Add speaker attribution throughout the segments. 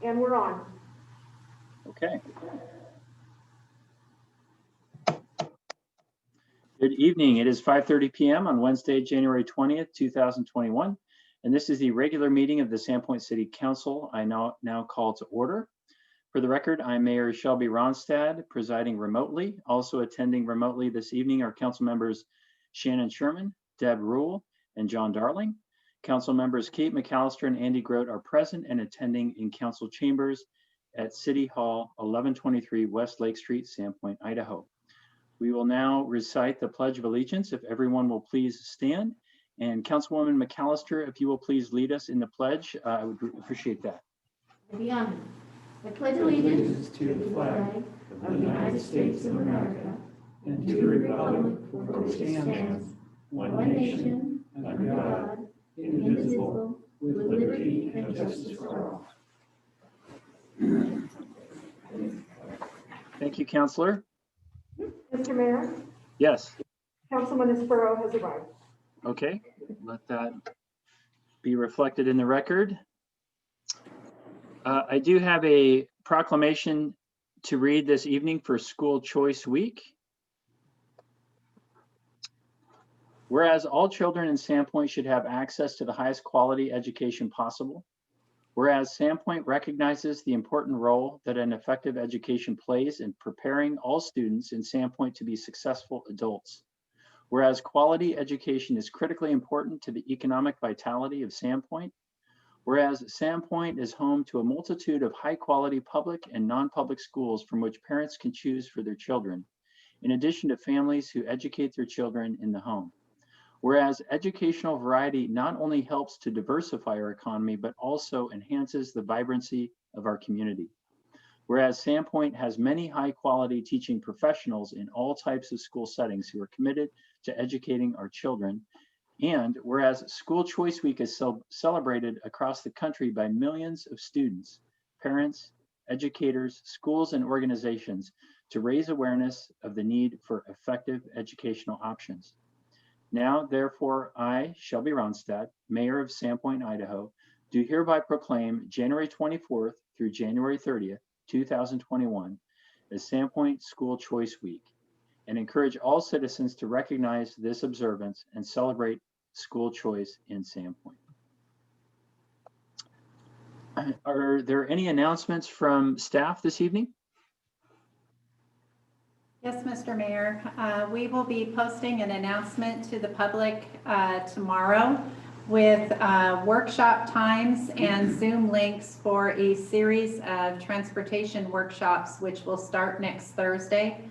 Speaker 1: And we're on.
Speaker 2: Okay. Good evening. It is 5:30 p.m. on Wednesday, January 20th, 2021, and this is the regular meeting of the Sandpoint City Council. I now call to order. For the record, I'm Mayor Shelby Ronstadt, presiding remotely. Also attending remotely this evening are council members Shannon Sherman, Deb Rule, and John Darling. Council members Kate McAllister and Andy Grote are present and attending in council chambers at City Hall, 1123 West Lake Street, Sandpoint, Idaho. We will now recite the Pledge of Allegiance. If everyone will please stand. And Councilwoman McAllister, if you will please lead us in the pledge, I would appreciate that.
Speaker 3: Be honored. I pledge allegiance to the flag of the United States of America and to the republic for which it stands, one nation, under God, indivisible, with liberty and justice for all.
Speaker 2: Thank you, Councilor.
Speaker 1: Mr. Mayor,
Speaker 2: Yes.
Speaker 1: Councilman Espero has arrived.
Speaker 2: Okay, let that be reflected in the record. I do have a proclamation to read this evening for School Choice Week. Whereas all children in Sandpoint should have access to the highest quality education possible. Whereas Sandpoint recognizes the important role that an effective education plays in preparing all students in Sandpoint to be successful adults. Whereas quality education is critically important to the economic vitality of Sandpoint. Whereas Sandpoint is home to a multitude of high-quality public and non-public schools from which parents can choose for their children, in addition to families who educate their children in the home. Whereas educational variety not only helps to diversify our economy, but also enhances the vibrancy of our community. Whereas Sandpoint has many high-quality teaching professionals in all types of school settings who are committed to educating our children. And whereas School Choice Week is celebrated across the country by millions of students, parents, educators, schools, and organizations to raise awareness of the need for effective educational options. Now, therefore, I, Shelby Ronstadt, Mayor of Sandpoint, Idaho, do hereby proclaim January 24th through January 30th, 2021 as Sandpoint School Choice Week, and encourage all citizens to recognize this observance and celebrate school choice in Sandpoint. Are there any announcements from staff this evening?
Speaker 4: Yes, Mr. Mayor. We will be posting an announcement to the public tomorrow with workshop times and Zoom links for a series of transportation workshops, which will start next Thursday.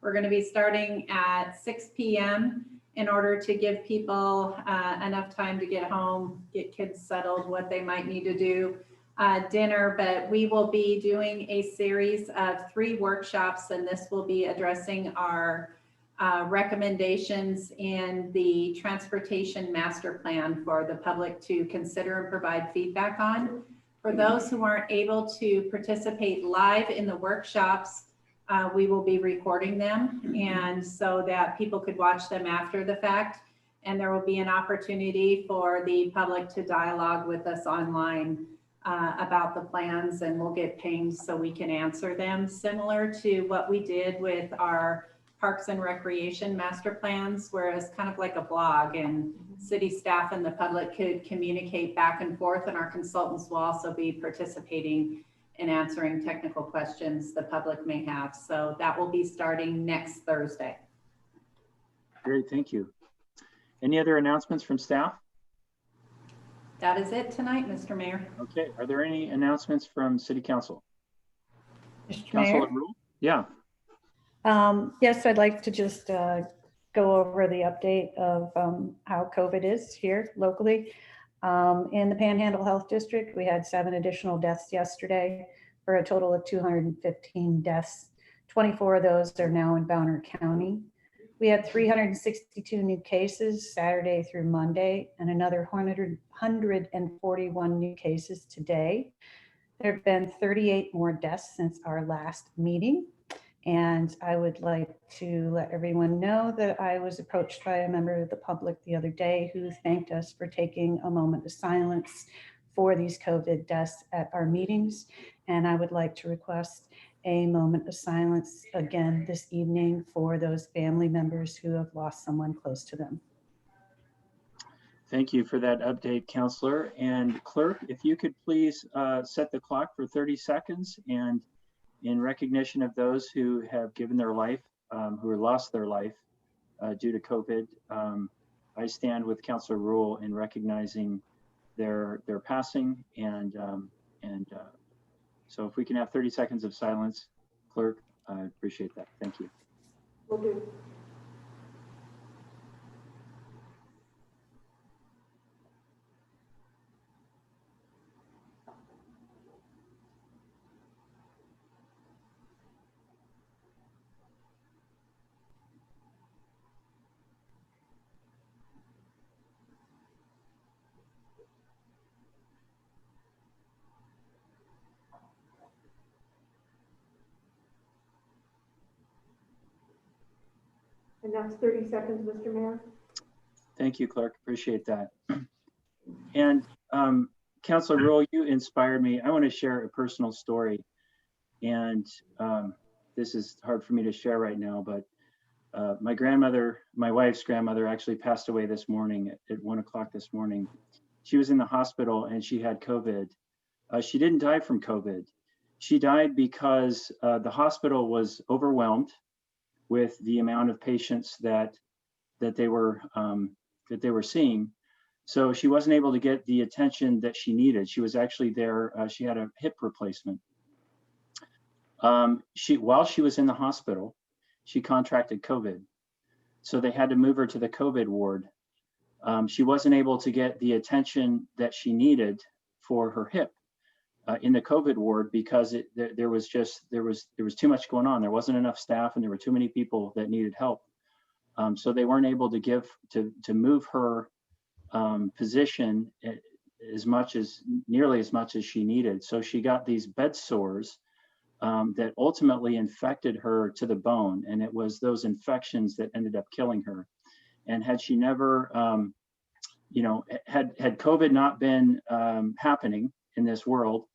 Speaker 4: We're going to be starting at 6 p.m. in order to give people enough time to get home, get kids settled, what they might need to do. Dinner, but we will be doing a series of 3 workshops, and this will be addressing our recommendations in the transportation master plan for the public to consider and provide feedback on. For those who aren't able to participate live in the workshops, we will be recording them, and so that people could watch them after the fact, and there will be an opportunity for the public to dialogue with us online about the plans, and we'll get pinged so we can answer them, similar to what we did with our Parks and Recreation master plans, where it's kind of like a blog, and city staff and the public could communicate back and forth, and our consultants will also be participating in answering technical questions the public may have. So that will be starting next Thursday.
Speaker 2: Great, thank you. Any other announcements from staff?
Speaker 4: That is it tonight, Mr. Mayor.
Speaker 2: Okay, are there any announcements from City Council?
Speaker 5: Mr.
Speaker 2: Councilor
Speaker 5: Mayor?
Speaker 2: Rule? Yeah.
Speaker 5: Yes, I'd like to just go over the update of how COVID is here locally. In the Panhandle Health District, we had 7 additional deaths yesterday for a total of 215 deaths. 24 of those are now in Bonner County. We had 362 new cases Saturday through Monday, and another 141 new cases today. There have been 38 more deaths since our last meeting. And I would like to let everyone know that I was approached by a member of the public the other day who thanked us for taking a moment of silence for these COVID deaths at our meetings. And I would like to request a moment of silence again this evening for those family members who have lost someone close to them.
Speaker 2: Thank you for that update, Counselor. And Clerk, if you could please set the clock for 30 seconds, and in recognition of those who have given their life, who have lost their life due to COVID, I stand with Counselor Rule in recognizing their passing, and so if we can have 30 seconds of silence, Clerk, I appreciate that. Thank you.
Speaker 1: Will do. And that's 30 seconds, Mr. Mayor.
Speaker 2: Thank you, Clerk. Appreciate that. And Counselor Rule, you inspired me. I want to share a personal story. And this is hard for me to share right now, but my grandmother, my wife's grandmother, actually passed away this morning at 1 o'clock this morning. She was in the hospital and she had COVID. She didn't die from COVID. She died because the hospital was overwhelmed with the amount of patients that they were seeing. So she wasn't able to get the attention that she needed. She was actually there. She had a hip replacement. While she was in the hospital, she contracted COVID. So they had to move her to the COVID ward. She wasn't able to get the attention that she needed for her hip in the COVID ward because there was too much going on. There wasn't enough staff, and there were too many people that needed help. So they weren't able to move her position nearly as much as she needed. So she got these bed sores that ultimately infected her to the bone, and it was those infections that ended up killing her. And had she never, had COVID not been happening in this world,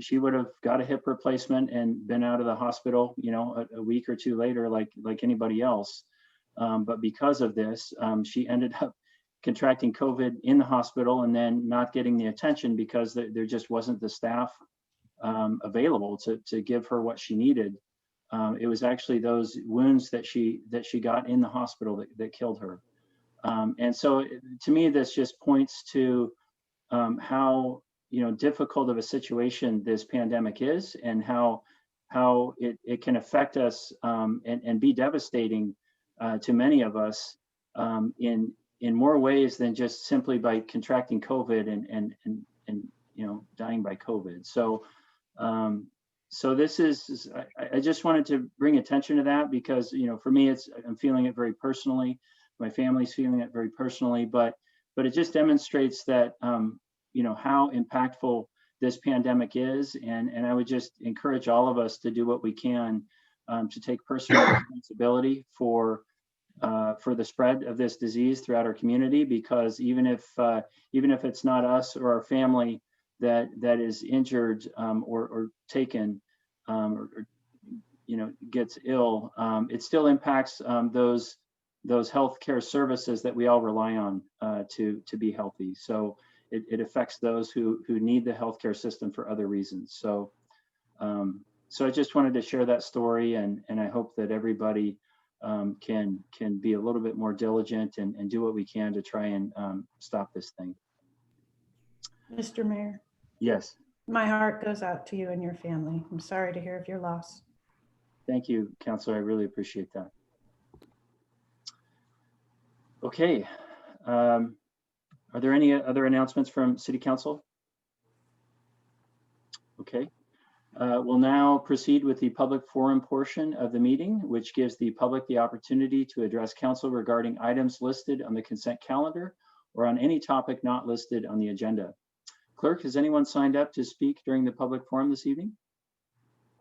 Speaker 2: she would have got a hip replacement and been out of the hospital, a week or two later, like anybody else. But because of this, she ended up contracting COVID in the hospital and then not getting the attention because there just wasn't the staff available to give her what she needed. It was actually those wounds that she got in the hospital that killed her. And so to me, this just points to how difficult of a situation this pandemic is, and how it can affect us and be devastating to many of us in more ways than just simply by contracting COVID and dying by COVID. So this is, I just wanted to bring attention to that because, for me, I'm feeling it very personally. My family's feeling it very personally, but it just demonstrates that, how impactful this pandemic is. And I would just encourage all of us to do what we can to take personal responsibility for the spread of this disease throughout our community, because even if it's not us or our family that is injured or taken or gets ill, it still impacts those healthcare services that we all rely on to be healthy. So it affects those who need the healthcare system for other reasons. So I just wanted to share that story, and I hope that everybody can be a little bit more diligent and do what we can to try and stop this thing.
Speaker 5: Mr. Mayor.
Speaker 2: Yes.
Speaker 5: My heart goes out to you and your family. I'm sorry to hear of your loss.
Speaker 2: Thank you, Counselor. I really appreciate that. Okay. Are there any other announcements from City Council? Okay. We'll now proceed with the public forum portion of the meeting, which gives the public the opportunity to address council regarding items listed on the consent calendar or on any topic not listed on the agenda. Clerk, has anyone signed up to speak during the public forum this evening?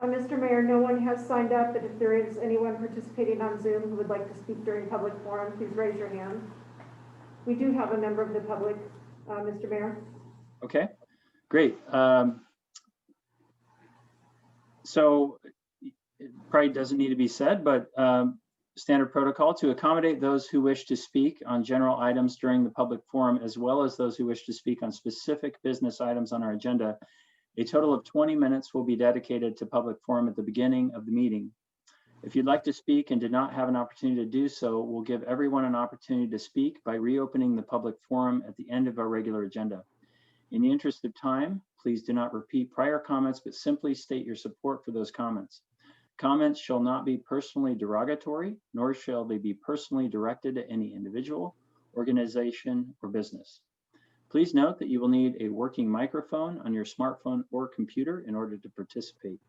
Speaker 1: Mr. Mayor, no one has signed up, but if there is anyone participating on Zoom who would like to speak during public forum, please raise your hand. We do have a member of the public, Mr. Mayor.
Speaker 2: Okay. Great. So it probably doesn't need to be said, but standard protocol to accommodate those who wish to speak on general items during the public forum, as well as those who wish to speak on specific business items on our agenda. A total of 20 minutes will be dedicated to public forum at the beginning of the meeting. If you'd like to speak and did not have an opportunity to do so, we'll give everyone an opportunity to speak by reopening the public forum at the end of our regular agenda. In the interest of time, please do not repeat prior comments, but simply state your support for those comments. Comments shall not be personally derogatory, nor shall they be personally directed to any individual, organization, or business. Please note that you will need a working microphone on your smartphone or computer in order to participate.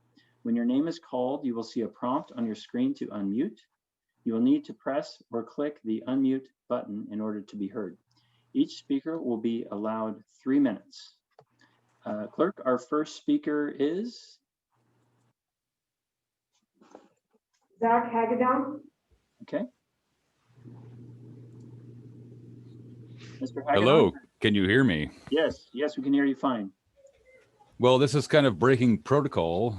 Speaker 2: When your name is called, you will see a prompt on your screen to unmute. You will need to press or click the unmute button in order to be heard. Each speaker will be allowed 3 minutes. Clerk, our first speaker is?
Speaker 1: Zach Hagedorn.
Speaker 2: Okay. Mr. Hagedorn?
Speaker 6: Hello, can you hear me?
Speaker 2: Yes, we can hear you fine.
Speaker 6: Well, this is kind of breaking protocol,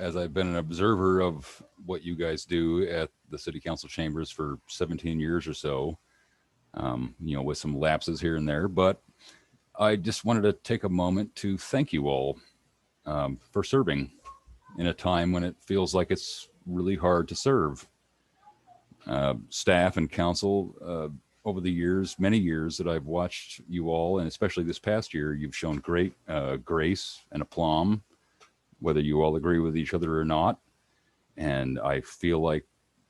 Speaker 6: as I've been an observer of what you guys do at the City Council chambers for 17 years or so, with some lapses here and there. But I just wanted to take a moment to thank you all for serving in a time when it feels like it's really hard to serve. Staff and council, over the years, many years that I've watched you all, and especially this past year, you've shown great grace and aplomb, whether you all agree with each other or not. And I feel like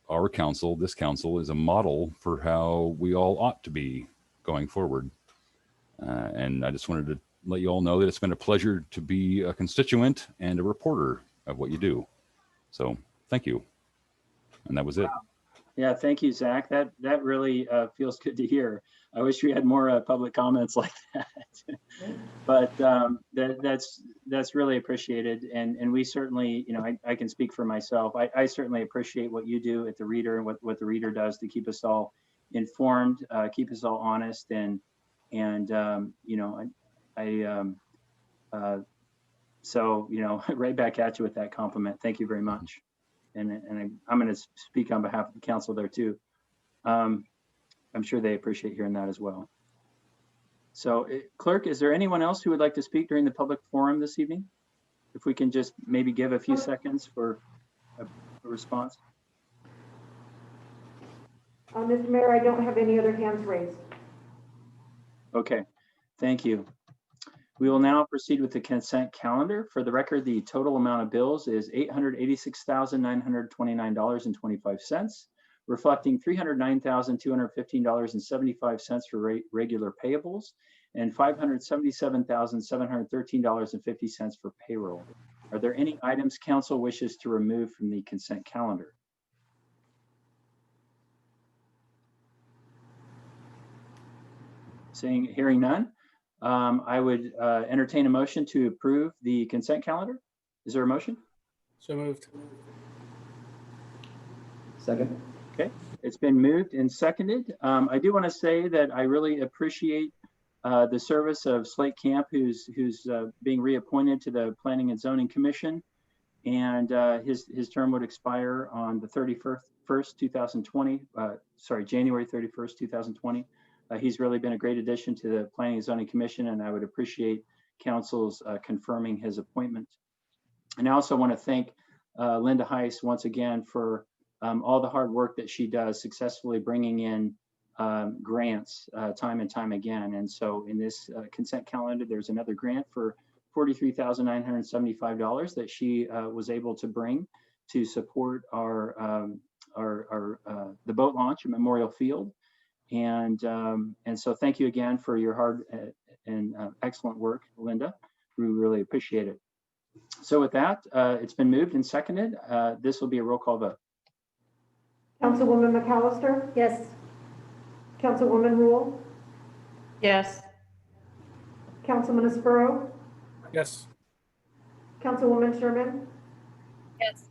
Speaker 6: our council, this council, is a model for how we all ought to be going forward. And I just wanted to let you all know that it's been a pleasure to be a constituent and a reporter of what you do. So thank you. And that was it.
Speaker 2: Yeah, thank you, Zach. That really feels good to hear. I wish we had more public comments like that. But that's really appreciated. And we certainly, I can speak for myself. I certainly appreciate what you do at the Reader and what the Reader does to keep us all informed, keep us all honest, so right back at you with that compliment. Thank you very much. And I'm going to speak on behalf of the council there too. I'm sure they appreciate hearing that as well. So clerk, is there anyone else who would like to speak during the public forum this evening? If we can just maybe give a few seconds for a response.
Speaker 1: Mr. Mayor, I don't have any other hands raised.
Speaker 2: Okay, thank you. We will now proceed with the consent calendar. For the record, the total amount of bills is $886,929.25, reflecting $309,215.75 for regular payables and $577,713.50 for payroll. Are there any items council wishes to remove from the consent calendar? Hearing none. I would entertain a motion to approve the consent calendar. Is there a motion?
Speaker 3: So moved.
Speaker 7: Second.
Speaker 2: Okay, it's been moved and seconded. I do want to say that I really appreciate the service of Slate Camp, who's being reappointed to the Planning and Zoning Commission, and his term would expire on the 31st, 2020. January 31st, 2020. He's really been a great addition to the Planning and Zoning Commission, and I would appreciate council's confirming his appointment. And I also want to thank Linda Heiss once again for all the hard work that she does, successfully bringing in grants time and time again. And so in this consent calendar, there's another grant for $43,975 that she was able to bring to support the boat launch at Memorial Field. And so thank you again for your hard and excellent work, Linda. We really appreciate it. So with that, it's been moved and seconded. This will be a roll call vote.
Speaker 1: Councilwoman McAllister?
Speaker 5: Yes.
Speaker 1: Councilwoman Rule?
Speaker 5: Yes.
Speaker 1: Councilman Espero?
Speaker 3: Yes.
Speaker 1: Councilwoman Sherman?
Speaker 4: Yes.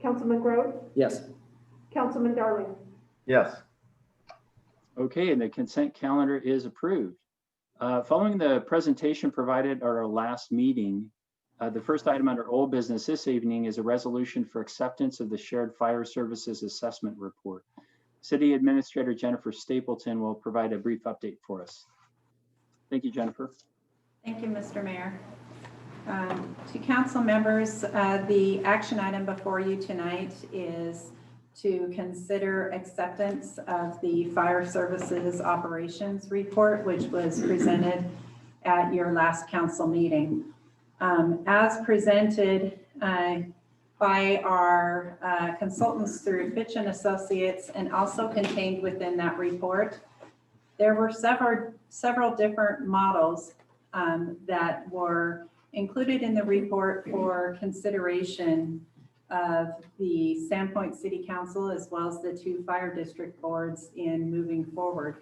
Speaker 1: Councilman Grote?
Speaker 7: Yes.
Speaker 1: Councilman Darling?
Speaker 7: Yes.
Speaker 2: Okay, and the consent calendar is approved. Following the presentation provided at our last meeting, the first item under old business this evening is a resolution for acceptance of the Shared Fire Services Assessment Report. City Administrator Jennifer Stapleton will provide a brief update for us. Thank you, Jennifer.
Speaker 4: Thank you, Mr. Mayor. To council members, the action item before you tonight is to consider acceptance of the Fire Services Operations Report, which was presented at your last council meeting. As presented by our consultants through Fitch and Associates and also contained within that report, there were several different models that were included in the report for consideration of the Sandpoint City Council as well as the 2 fire district boards in moving forward.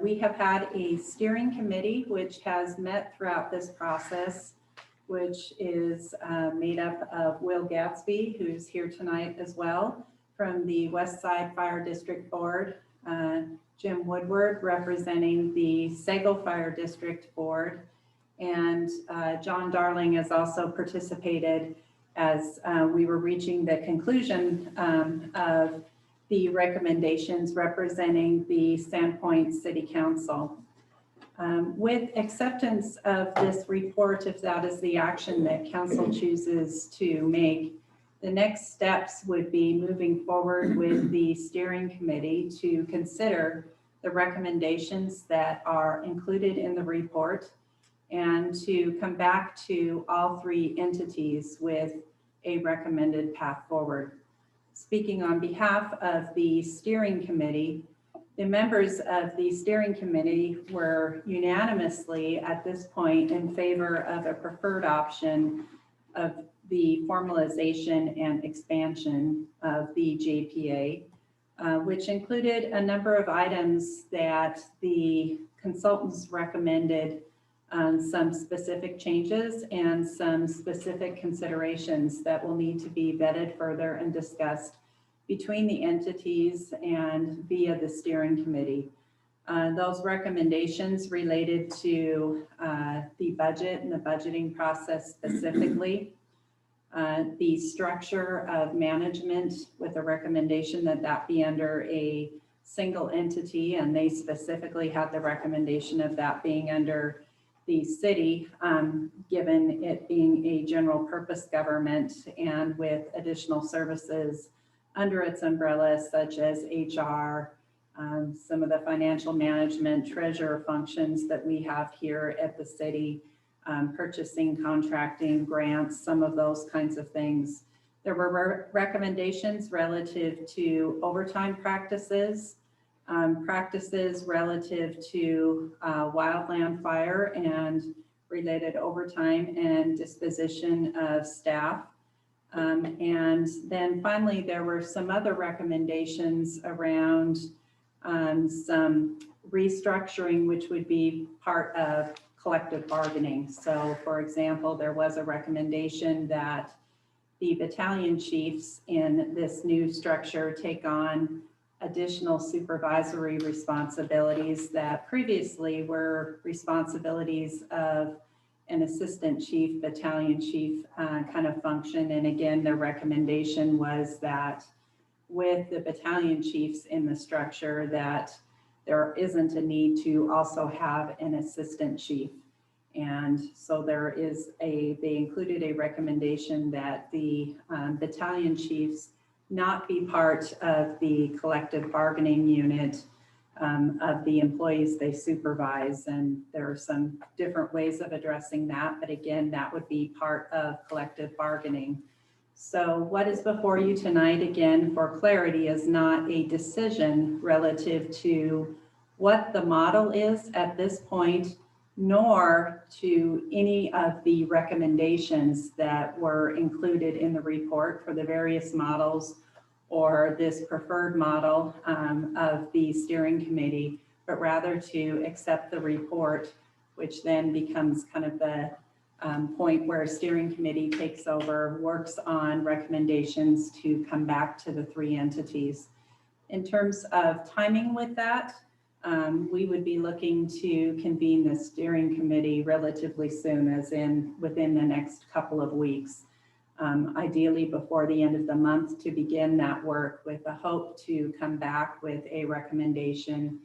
Speaker 4: We have had a steering committee which has met throughout this process, which is made up of Will Gatsby, who's here tonight as well, from the West Side Fire District Board, Jim Woodward representing the Sago Fire District Board, and John Darling has also participated as we were reaching the conclusion of the recommendations representing the Sandpoint City Council. With acceptance of this report, if that is the action that council chooses to make, the next steps would be moving forward with the steering committee to consider the recommendations that are included in the report and to come back to all 3 entities with a recommended path forward. Speaking on behalf of the steering committee, the members of the steering committee were unanimously at this point in favor of a preferred option of the formalization and expansion of the JPA, which included a number of items that the consultants recommended some specific changes and some specific considerations that will need to be vetted further and discussed between the entities and via the steering committee. Those recommendations related to the budget and the budgeting process specifically, the structure of management with a recommendation that that be under a single entity, and they specifically had the recommendation of that being under the city, given it being a general purpose government and with additional services under its umbrella, such as HR, some of the financial management, treasurer functions that we have here at the city, purchasing, contracting, grants, some of those kinds of things. There were recommendations relative to overtime practices, practices relative to wildland fire and related overtime and disposition of staff. And then finally, there were some other recommendations around some restructuring, which would be part of collective bargaining. So for example, there was a recommendation that the battalion chiefs in this new structure take on additional supervisory responsibilities that previously were responsibilities of an assistant chief, battalion chief kind of function. And again, the recommendation was that with the battalion chiefs in the structure that there isn't a need to also have an assistant chief. And so they included a recommendation that the battalion chiefs not be part of the collective bargaining unit of the employees they supervise. And there are some different ways of addressing that, but again, that would be part of collective bargaining. So what is before you tonight, again, for clarity, is not a decision relative to what the model is at this point, nor to any of the recommendations that were included in the report for the various models or this preferred model of the steering committee, but rather to accept the report, which then becomes kind of the point where a steering committee takes over, works on recommendations to come back to the 3 entities. In terms of timing with that, we would be looking to convene the steering committee relatively soon, as in within the next couple of weeks. Ideally before the end of the month, to begin that work with the hope to come back with a recommendation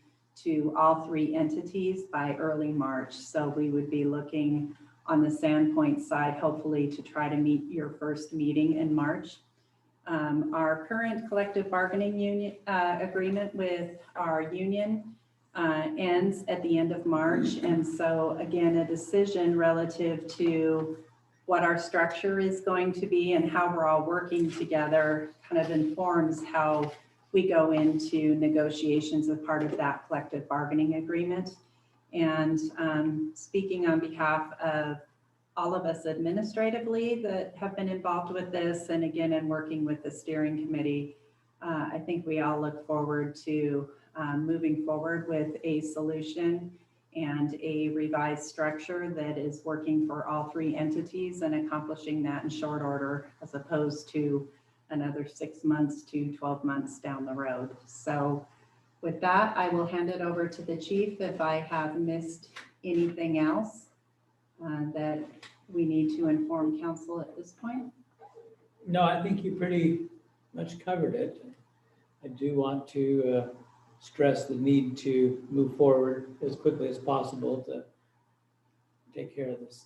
Speaker 4: to all 3 entities by early March. So we would be looking on the Sandpoint side, hopefully to try to meet your first meeting in March. Our current collective bargaining union agreement with our union ends at the end of March. And so again, a decision relative to what our structure is going to be and how we're all working together kind of informs how we go into negotiations as part of that collective bargaining agreement. And speaking on behalf of all of us administratively that have been involved with this, and again, in working with the steering committee, I think we all look forward to moving forward with a solution and a revised structure that is working for all 3 entities and accomplishing that in short order, as opposed to another 6 months to 12 months down the road. So with that, I will hand it over to the chief if I have missed anything else that we need to inform council at this point.
Speaker 3: No, I think you pretty much covered it. I do want to stress the need to move forward as quickly as possible to take care of this.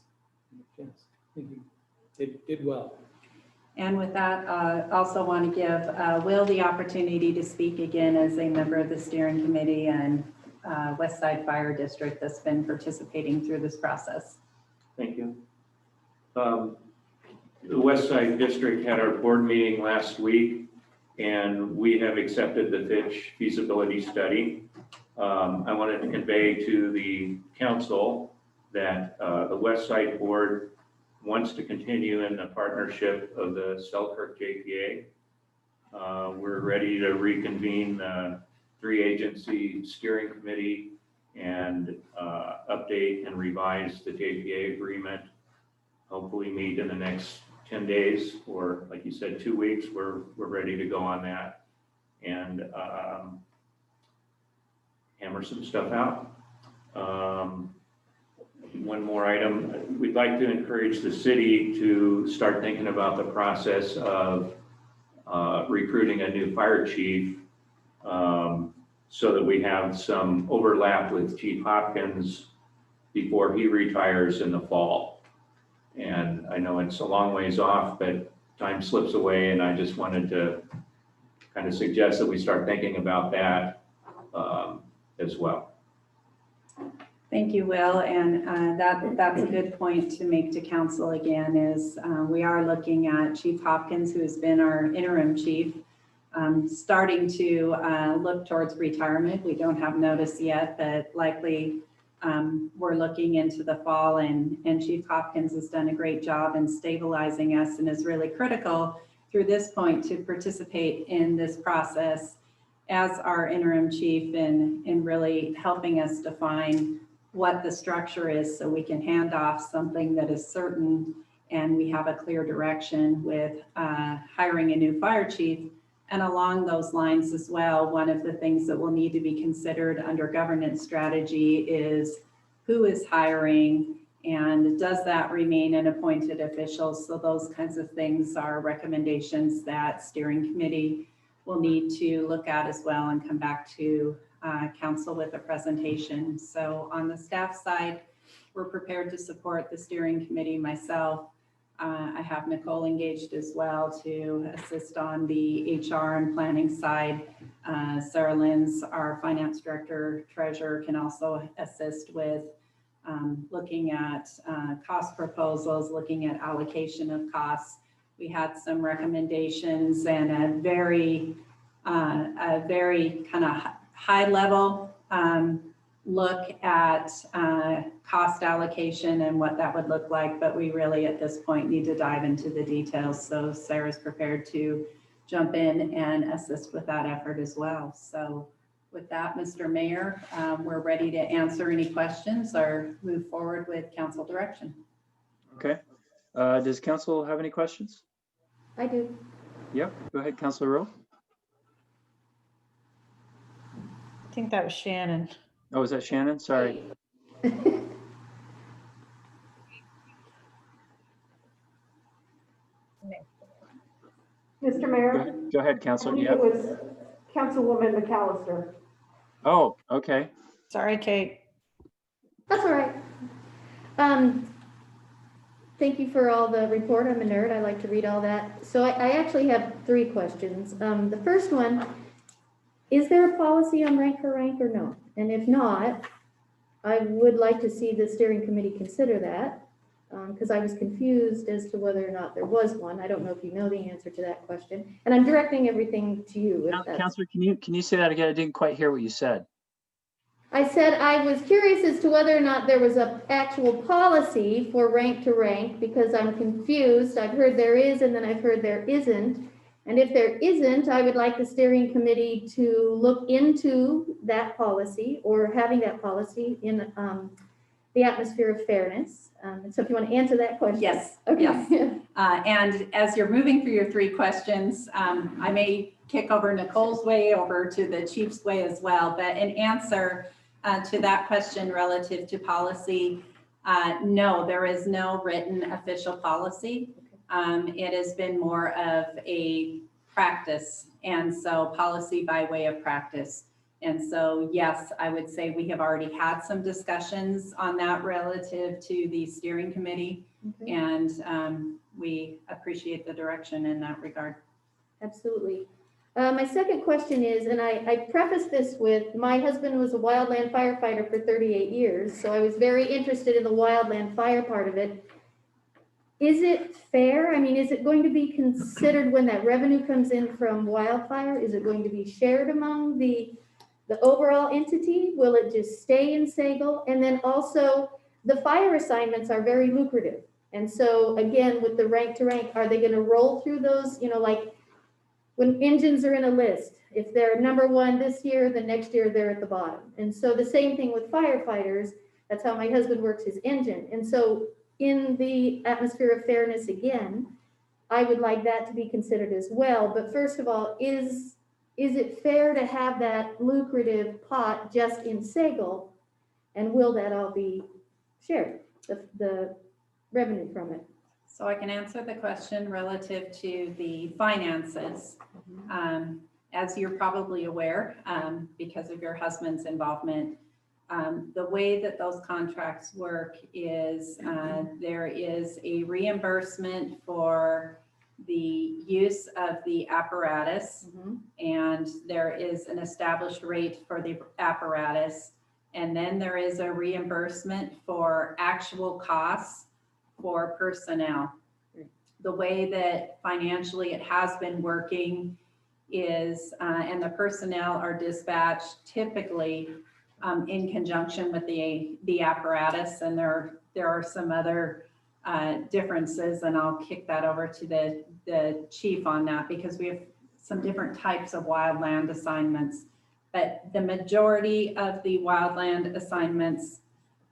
Speaker 3: Yes, I think you did well.
Speaker 4: And with that, also want to give Will the opportunity to speak again as a member of the steering committee and West Side Fire District that's been participating through this process.
Speaker 7: Thank you. The West Side District had our board meeting last week, and we have accepted the Fitch feasibility study. I wanted to convey to the council that the West Side board wants to continue in the partnership of the Selkirk JPA. We're ready to reconvene the 3-agency steering committee and update and revise the JPA agreement. Hopefully meet in the next 10 days, or like you said, 2 weeks. We're ready to go on that and hammer some stuff out. One more item, we'd like to encourage the city to start thinking about the process of recruiting a new fire chief, so that we have some overlap with Chief Hopkins before he retires in the fall. And I know it's a long ways off, but time slips away, and I just wanted to kind of suggest that we start thinking about that as well.
Speaker 4: Thank you, Will. And that's a good point to make to council again, is we are looking at Chief Hopkins, who has been our interim chief, starting to look towards retirement. We don't have notice yet, but likely we're looking into the fall, and Chief Hopkins has done a great job in stabilizing us and is really critical through this point to participate in this process as our interim chief in really helping us define what the structure is so we can hand off something that is certain and we have a clear direction with hiring a new fire chief. And along those lines as well, one of the things that will need to be considered under governance strategy is who is hiring and does that remain an appointed official? So those kinds of things are recommendations that steering committee will need to look at as well and come back to council with a presentation. So on the staff side, we're prepared to support the steering committee myself. I have Nicole engaged as well to assist on the HR and planning side. Sarah Lynn's our finance director, treasurer, can also assist with looking at cost proposals, looking at allocation of costs. We had some recommendations and a very kind of high level look at cost allocation and what that would look like, but we really at this point need to dive into the details. So Sarah's prepared to jump in and assist with that effort as well. So with that, Mr. Mayor, we're ready to answer any questions or move forward with council direction.
Speaker 2: Okay. Does council have any questions?
Speaker 1: I do.
Speaker 2: Yep. Go ahead, Councilor Rowe.
Speaker 5: I think that was Shannon.
Speaker 2: Oh, is that Shannon? Sorry.
Speaker 1: Mr. Mayor,
Speaker 2: Go ahead,
Speaker 1: I
Speaker 2: Counselor.
Speaker 1: believe
Speaker 2: Yep.
Speaker 1: it was Councilwoman McAllister.
Speaker 2: Oh, okay.
Speaker 5: Sorry, Kate.
Speaker 8: That's all right. Thank you for all the report. I'm a nerd. I like to read all that. So I actually have 3 questions. The first one, is there a policy on rank or no? And if not, I would like to see the steering committee consider that, because I was confused as to whether or not there was one. I don't know if you know the answer to that question. And I'm directing everything to you. If that's...
Speaker 2: Counselor, can you say that again? I didn't quite hear what you said.
Speaker 8: I said I was curious as to whether or not there was an actual policy for rank to rank, because I'm confused. I've heard there is, and then I've heard there isn't. And if there isn't, I would like the steering committee to look into that policy, or having that policy in the atmosphere of fairness. So if you want to answer that question.
Speaker 4: Yes,
Speaker 8: Okay.
Speaker 4: yes. And as you're moving through your 3 questions, I may kick over Nicole's way over to the chief's way as well. But in answer to that question relative to policy, no, there is no written official policy. It has been more of a practice, and so policy by way of practice. And so, yes, I would say we have already had some discussions on that relative to the steering committee,
Speaker 8: Okay.
Speaker 4: and we appreciate the direction in that regard.
Speaker 8: Absolutely. My second question is, and I preface this with, my husband was a wildland firefighter for 38 years, so I was very interested in the wildland fire part of it. Is it fair? I mean, is it going to be considered when that revenue comes in from wildfire? Is it going to be shared among the overall entity? Will it just stay in Sagal? And then also, the fire assignments are very lucrative. And so again, with the rank to rank, are they going to roll through those, like when engines are in a list, if they're number 1 this year, the next year they're at the bottom. And so the same thing with firefighters. That's how my husband works his engine. And so in the atmosphere of fairness, again, I would like that to be considered as well. But first of all, is it fair to have that lucrative pot just in Sagal? And will that all be shared, the revenue from it?
Speaker 4: So I can answer the question relative to the finances. As you're probably aware, because of your husband's involvement, the way that those contracts work is there is a reimbursement for the use of the apparatus, and there is an established rate for the apparatus, and then there is a reimbursement for actual costs for personnel. The way that financially it has been working is, and the personnel are dispatched typically in conjunction with the apparatus, and there are some other differences, and I'll kick that over to the chief on that, because we have some different types of wildland assignments. But the majority of the wildland assignments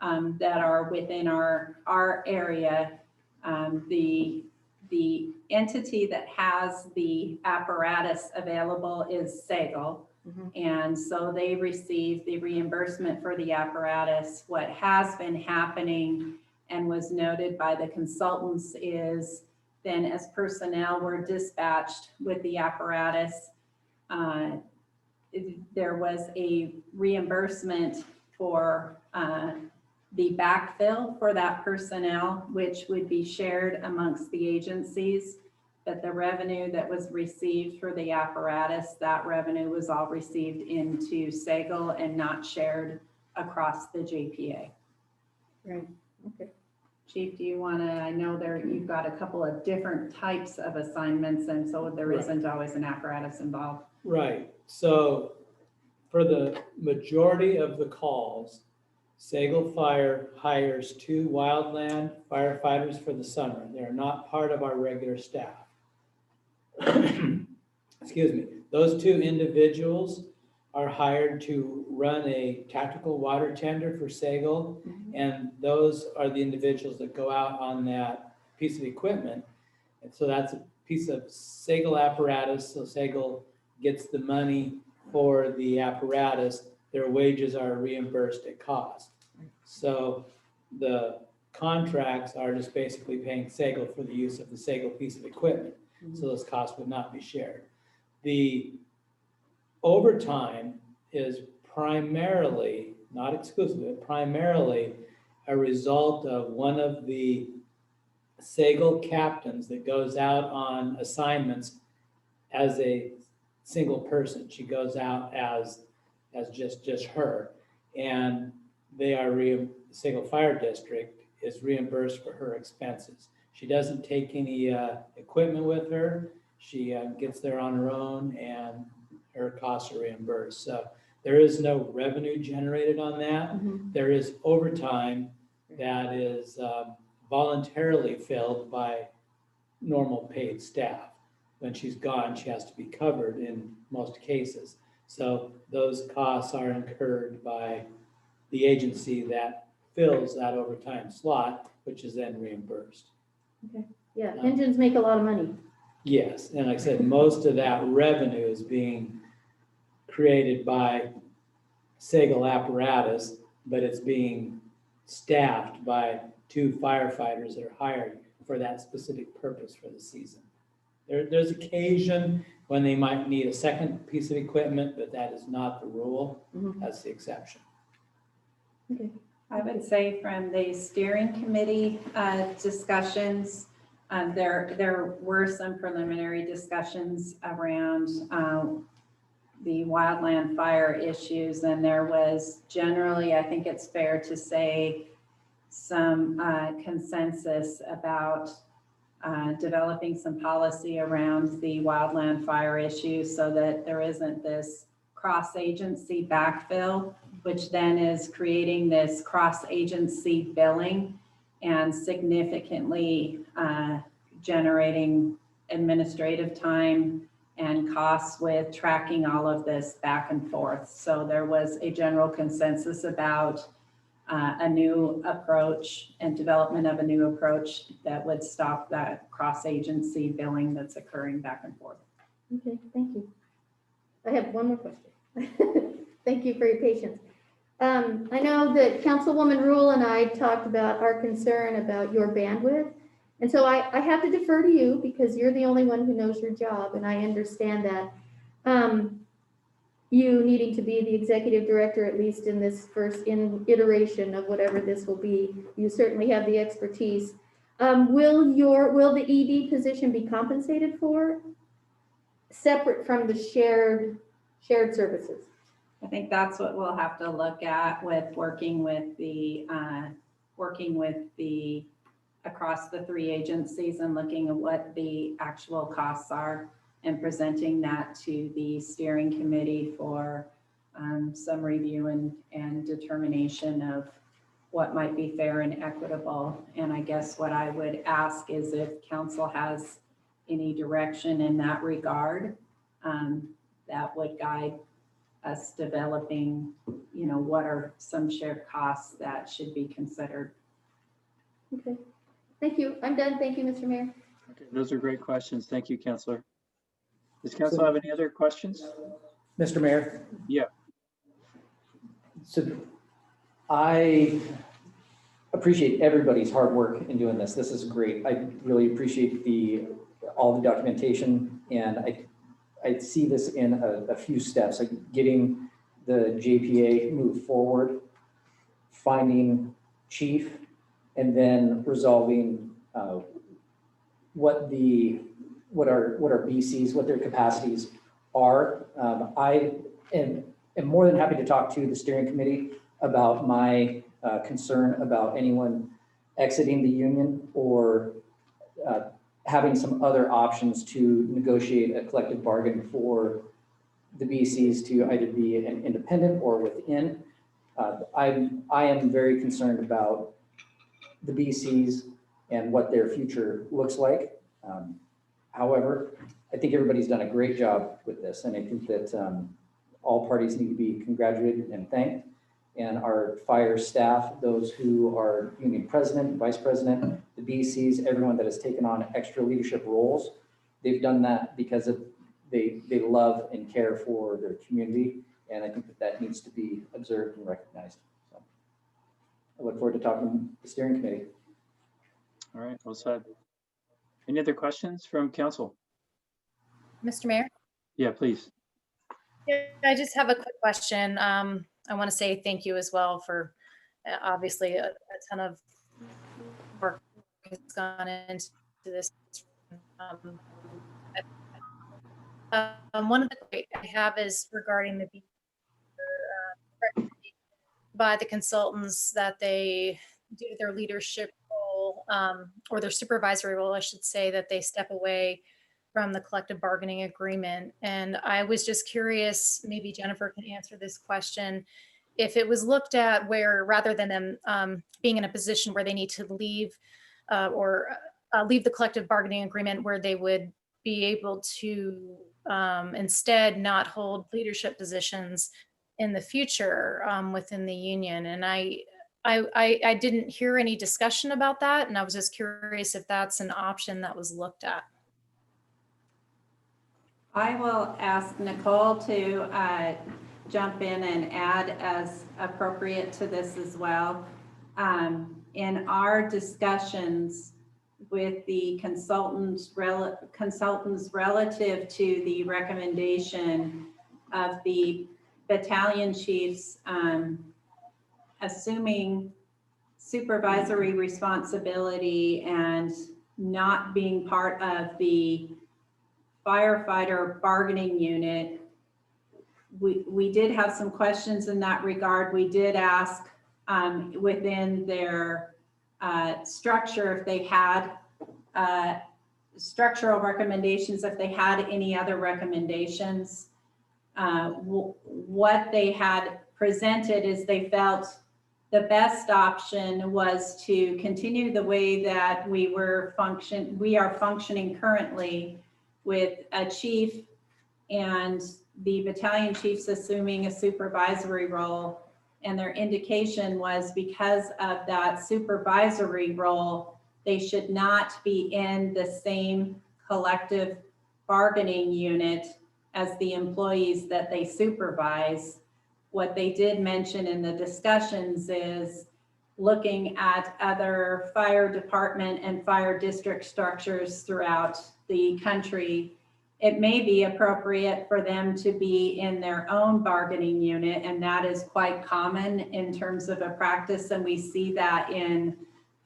Speaker 4: that are within our area, the entity that has the apparatus available is Sagal. And so they receive the reimbursement for the apparatus. What has been happening and was noted by the consultants is then as personnel were dispatched with the apparatus, there was a reimbursement for the backfill for that personnel, which would be shared amongst the agencies. But the revenue that was received for the apparatus, that revenue was all received into Sagal and not shared across the JPA.
Speaker 8: Right, okay.
Speaker 4: Chief, do you want to, I know you've got a couple of different types of assignments, and so there isn't always an apparatus involved.
Speaker 3: Right. So for the majority of the calls, Sagal Fire hires 2 wildland firefighters for the summer. They are not part of our regular staff. Excuse me. Those 2 individuals are hired to run a tactical water tender for Sagal, and those are the individuals that go out on that piece of equipment. And so that's a piece of Sagal apparatus. So Sagal gets the money for the apparatus. their wages are reimbursed at cost. So the contracts are just basically paying Sagal for the use of the Sagal piece of equipment. So those costs would not be shared. The overtime is primarily, not exclusively, primarily a result of one of the Sagal captains that goes out on assignments as a single person. She goes out as just her. And they are, Sagal Fire District is reimbursed for her expenses. She doesn't take any equipment with her. She gets there on her own and her costs are reimbursed. So there is no revenue generated on that. There is overtime that is voluntarily filled by normal paid staff. When she's gone, she has to be covered in most cases. So those costs are incurred by the agency that fills that overtime slot, which is then reimbursed.
Speaker 8: Okay. Yeah, engines make a lot of money.
Speaker 3: Yes, and like I said, most of that revenue is being created by Sagal apparatus, but it's being staffed by 2 firefighters that are hired for that specific purpose for the season. There's occasion when they might need a second piece of equipment, but that is not the rule. That's the exception.
Speaker 8: Okay.
Speaker 4: I would say from the steering committee discussions, there were some preliminary discussions around the wildland fire issues, and there was generally, I think it's fair to say, some consensus about developing some policy around the wildland fire issues so that there isn't this cross-agency backfill, which then is creating this cross-agency billing and significantly generating administrative time and costs with tracking all of this back and forth. So there was a general consensus about a new approach and development of a new approach that would stop that cross-agency billing that's occurring back and forth.
Speaker 8: Okay, thank you. I have one more question. Thank you for your patience. I know that Councilwoman Rule and I talked about our concern about your bandwidth. And so I have to defer to you because you're the only one who knows your job. And I understand that you needing to be the executive director, at least in this first iteration of whatever this will be, you certainly have the expertise. Will the ED position be compensated for separate from the shared services?
Speaker 4: I think that's what we'll have to look at with working with the across the 3 agencies and looking at what the actual costs are and presenting that to the steering committee for some review and determination of what might be fair and equitable. And I guess what I would ask is if council has any direction in that regard, that would guide us developing, what are some shared costs that should be considered.
Speaker 8: Okay, thank you. I'm done. Thank you, Mr. Mayor.
Speaker 2: Okay, those are great questions. Thank you, Councilor. Does council have any other questions?
Speaker 9: Mr. Mayor?
Speaker 2: Yeah.
Speaker 9: So I appreciate everybody's hard work in doing this. This is great. I really appreciate all the documentation, and I see this in a few steps, like getting the JPA moved forward, finding chief, and then resolving what our BCs, what their capacities are. I am more than happy to talk to the steering committee about my concern about anyone exiting the union or having some other options to negotiate a collective bargain for the BCs to either be an independent or within. I am very concerned about the BCs and what their future looks like. However, I think everybody's done a great job with this, and I think that all parties need to be congratulated and thanked. And our fire staff, those who are union president, vice president, the BCs, everyone that has taken on extra leadership roles, they've done that because they love and care for their community, And I think that that needs to be observed and recognized. So I look forward to talking to the steering committee.
Speaker 2: All right, well said. Any other questions from council?
Speaker 10: Mr. Mayor?
Speaker 2: Yeah, please.
Speaker 10: Yeah, I just have a quick question. I want to say thank you as well for obviously a ton of work has gone into this. One of the questions I have is regarding the by the consultants that they, due to their leadership role or their supervisory role, I should say, that they step away from the collective bargaining agreement. And I was just curious, maybe Jennifer can answer this question, if it was looked at where rather than them being in a position where they need to leave leave the collective bargaining agreement, where they would be able to instead not hold leadership positions in the future within the union. And I didn't hear any discussion about that. And I was just curious if that's an option that was looked at.
Speaker 4: I will ask Nicole to jump in and add as appropriate to this as well. In our discussions with the consultants relative to the recommendation of the battalion chiefs assuming supervisory responsibility and not being part of the firefighter bargaining unit, we did have some questions in that regard. We did ask within their structure if they had structural recommendations, if they had any other recommendations. What they had presented is they felt the best option was to continue the way that we are functioning currently, with a chief and the battalion chiefs assuming a supervisory role. And their indication was because of that supervisory role, they should not be in the same collective bargaining unit as the employees that they supervise. What they did mention in the discussions is looking at other fire department and fire district structures throughout the country. It may be appropriate for them to be in their own bargaining unit, and that is quite common in terms of a practice, and we see that in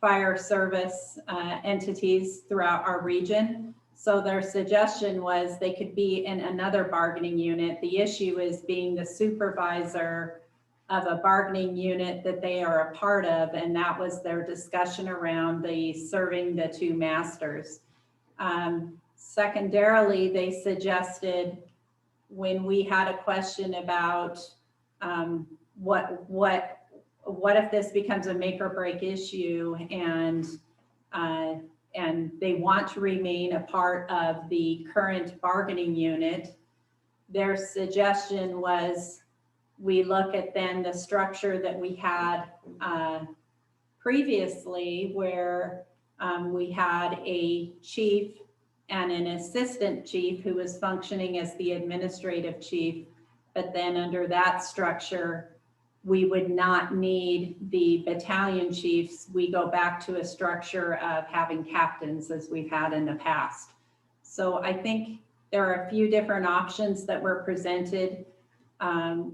Speaker 4: fire service entities throughout our region. So their suggestion was they could be in another bargaining unit. The issue is being the supervisor of a bargaining unit that they are a part of, and that was their discussion around the serving the two masters. Secondarily, they suggested, when we had a question about what if this becomes a make or break issue, and they want to remain a part of the current bargaining unit, their suggestion was we look at then the structure that we had previously, where we had a chief and an assistant chief who was functioning as the administrative chief. But then under that structure, we would not need the battalion chiefs. We go back to a structure of having captains as we've had in the past. So I think there are a few different options that were presented.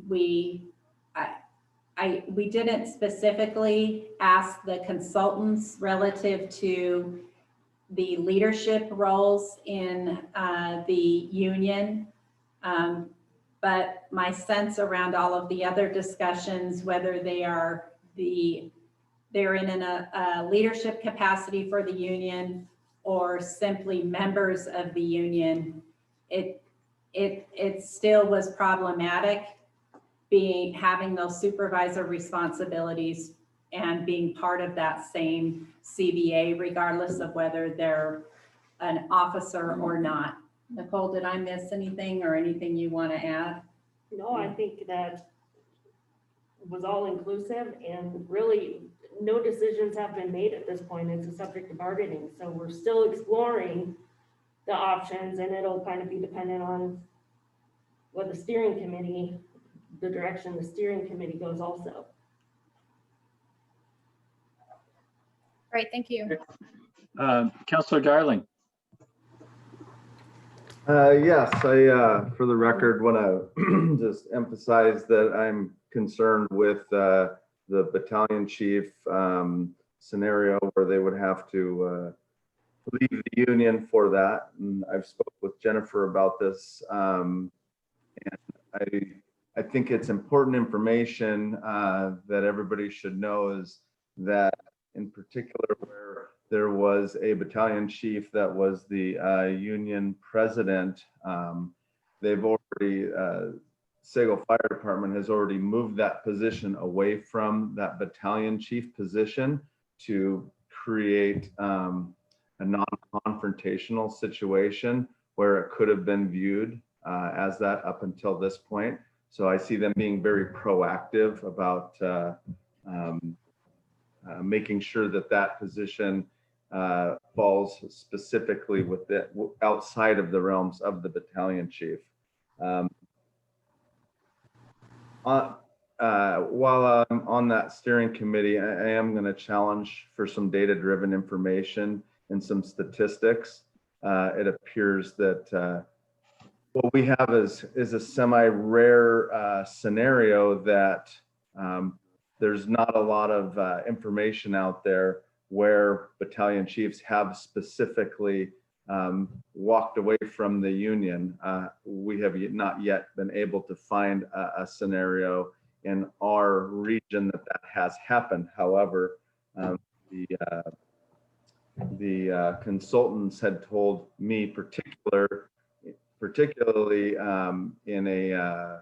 Speaker 4: We didn't specifically ask the consultants relative to the leadership roles in the union. But my sense around all of the other discussions, whether they're in a leadership capacity for the union or simply members of the union, it still was problematic having those supervisor responsibilities and being part of that same CBA, regardless of whether they're an officer or not. Nicole, did I miss anything or anything you want to add?
Speaker 11: No, I think that was all inclusive, and really no decisions have been made at this point. It's a subject of bargaining. So we're still exploring the options, and it'll kind of be dependent on what the steering committee the direction the steering committee goes also.
Speaker 10: Great, thank you.
Speaker 2: Counselor Darling.
Speaker 12: Yes, for the record, want to just emphasize that I'm concerned with the battalion chief scenario where they would have to leave the union for that. And I've spoke with Jennifer about this, and I think it's important information that everybody should know is that in particular where there was a battalion chief that was the union president, they've already, Sago Fire Department has already moved that position away from that battalion chief position to create a non-confrontational situation where it could have been viewed as that up until this point. So I see them being very proactive about making sure that that position falls specifically with the outside of the realms of the battalion chief. While I'm on that steering committee, I am going to challenge for some data-driven information and some statistics. It appears that what we have is a semi-rare scenario that there's not a lot of information out there where battalion chiefs have specifically walked away from the union. We have not yet been able to find a scenario in our region that has happened. However, the consultants had told me particularly in a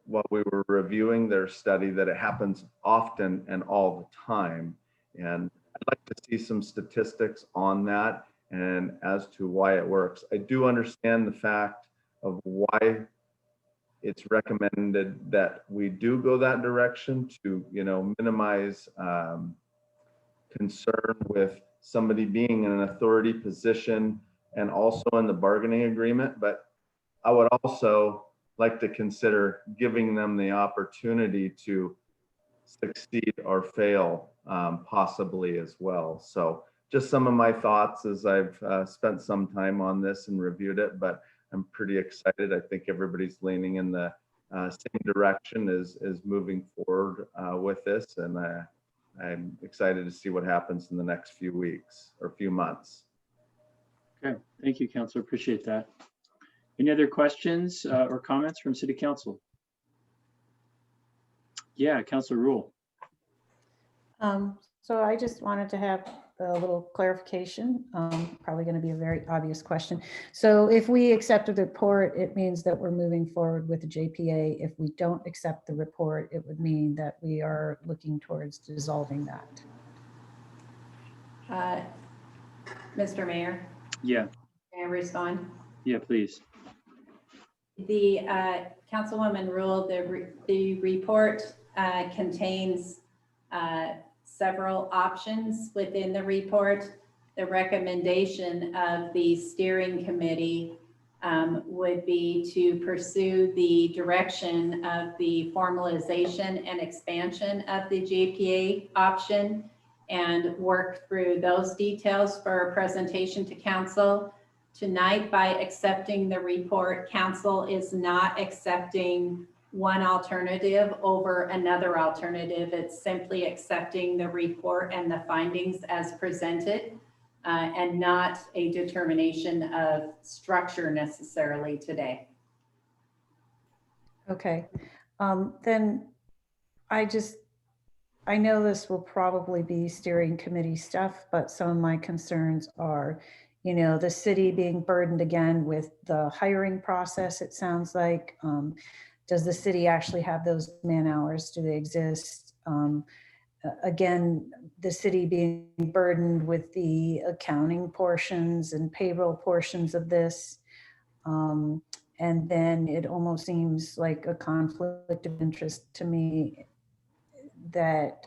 Speaker 12: while we were reviewing their study, that it happens often and all the time. And I'd like to see some statistics on that and as to why it works. I do understand the fact of why it's recommended that we do go that direction to, minimize concern with somebody being in an authority position and also in the bargaining agreement. But I would also like to consider giving them the opportunity to succeed or fail possibly as well. So just some of my thoughts as I've spent some time on this and reviewed it, but I'm pretty excited. I think everybody's leaning in the same direction as moving forward with this. And I'm excited to see what happens in the next few weeks or few months.
Speaker 2: Okay, thank you, Councilor. Appreciate that. Any other questions or comments from City Council? Yeah, Councilor Rule.
Speaker 5: So I just wanted to have a little clarification. Probably going to be a very obvious question. So if we accept the report, it means that we're moving forward with the JPA. If we don't accept the report, it would mean that we are looking towards dissolving that.
Speaker 4: Mr. Mayor,
Speaker 2: Yeah,
Speaker 4: may I respond?
Speaker 2: yeah, please.
Speaker 4: The Councilwoman ruled the report contains several options within the report. The recommendation of the steering committee would be to pursue the direction of the formalization and expansion of the JPA option and work through those details for a presentation to council. Tonight, by accepting the report, council is not accepting one alternative over another alternative. It's simply accepting the report and the findings as presented and not a determination of structure necessarily today.
Speaker 5: Okay, then I know this will probably be steering committee stuff, but some of my concerns are, the city being burdened again with the hiring process, it sounds like. Does the city actually have those man hours? Do they exist? Again, the city being burdened with the accounting portions and payroll portions of this. And then it almost seems like a conflict of interest to me that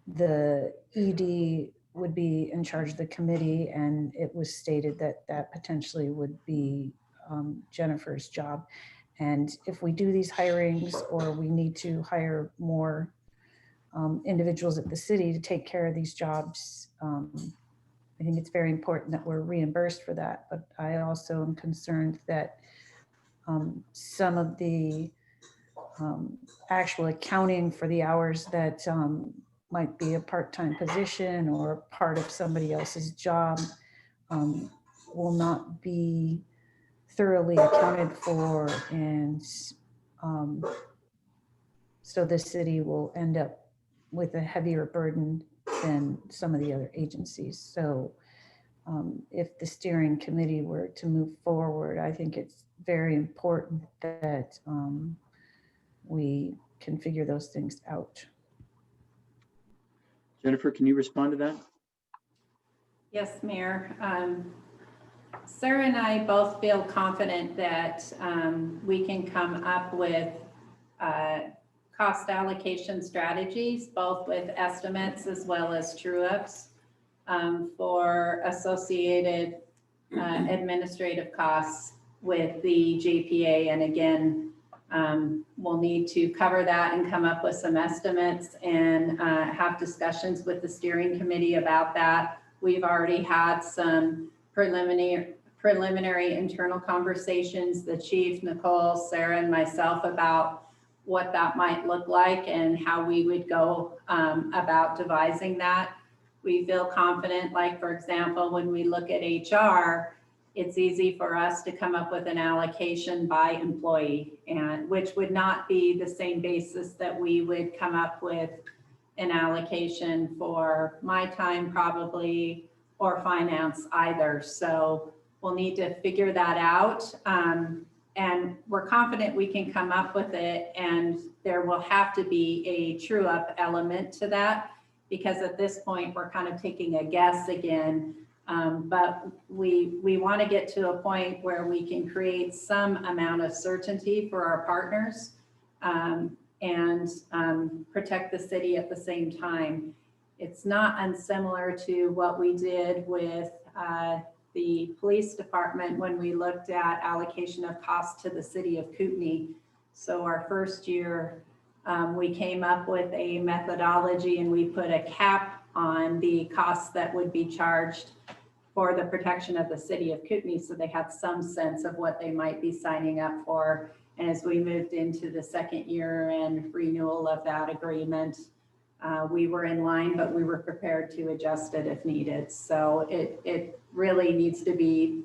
Speaker 5: the ED would be in charge of the committee, and it was stated that that potentially would be Jennifer's job. And if we do these hirings or we need to hire more individuals at the city to take care of these jobs, I think it's very important that we're reimbursed for that. But I also am concerned that some of the actual accounting for the hours that might be a part-time position or part of somebody else's job will not be thoroughly accounted for, and so the city will end up with a heavier burden than some of the other agencies. So if the steering committee were to move forward, I think it's very important that we can figure those things out.
Speaker 2: Jennifer, can you respond to that?
Speaker 4: Yes, Mayor. Sarah and I both feel confident that we can come up with cost allocation strategies, both with estimates as well as true-ups for associated administrative costs with the JPA. And again, we'll need to cover that and come up with some estimates and have discussions with the steering committee about that. We've already had some preliminary internal conversations, the chief, Nicole, Sarah, and myself, about what that might look like and how we would go about devising that. We feel confident, like, for example, when we look at HR, it's easy for us to come up with an allocation by employee, and which would not be the same basis that we would come up with an allocation for my time probably, or finance either. So we'll need to figure that out. And we're confident we can come up with it, and there will have to be a true up element to that, because at this point we're kind of taking a guess again. But we want to get to a point where we can create some amount of certainty for our partners and protect the city at the same time. It's not unsimilar to what we did with the police department when we looked at allocation of costs to the city of Kootenai. So our first year, we came up with a methodology and we put a cap on the costs that would be charged for the protection of the city of Kootenai, so they had some sense of what they might be signing up for. And as we moved into the second year and renewal of that agreement, we were in line, but we were prepared to adjust it if needed. So it really needs to be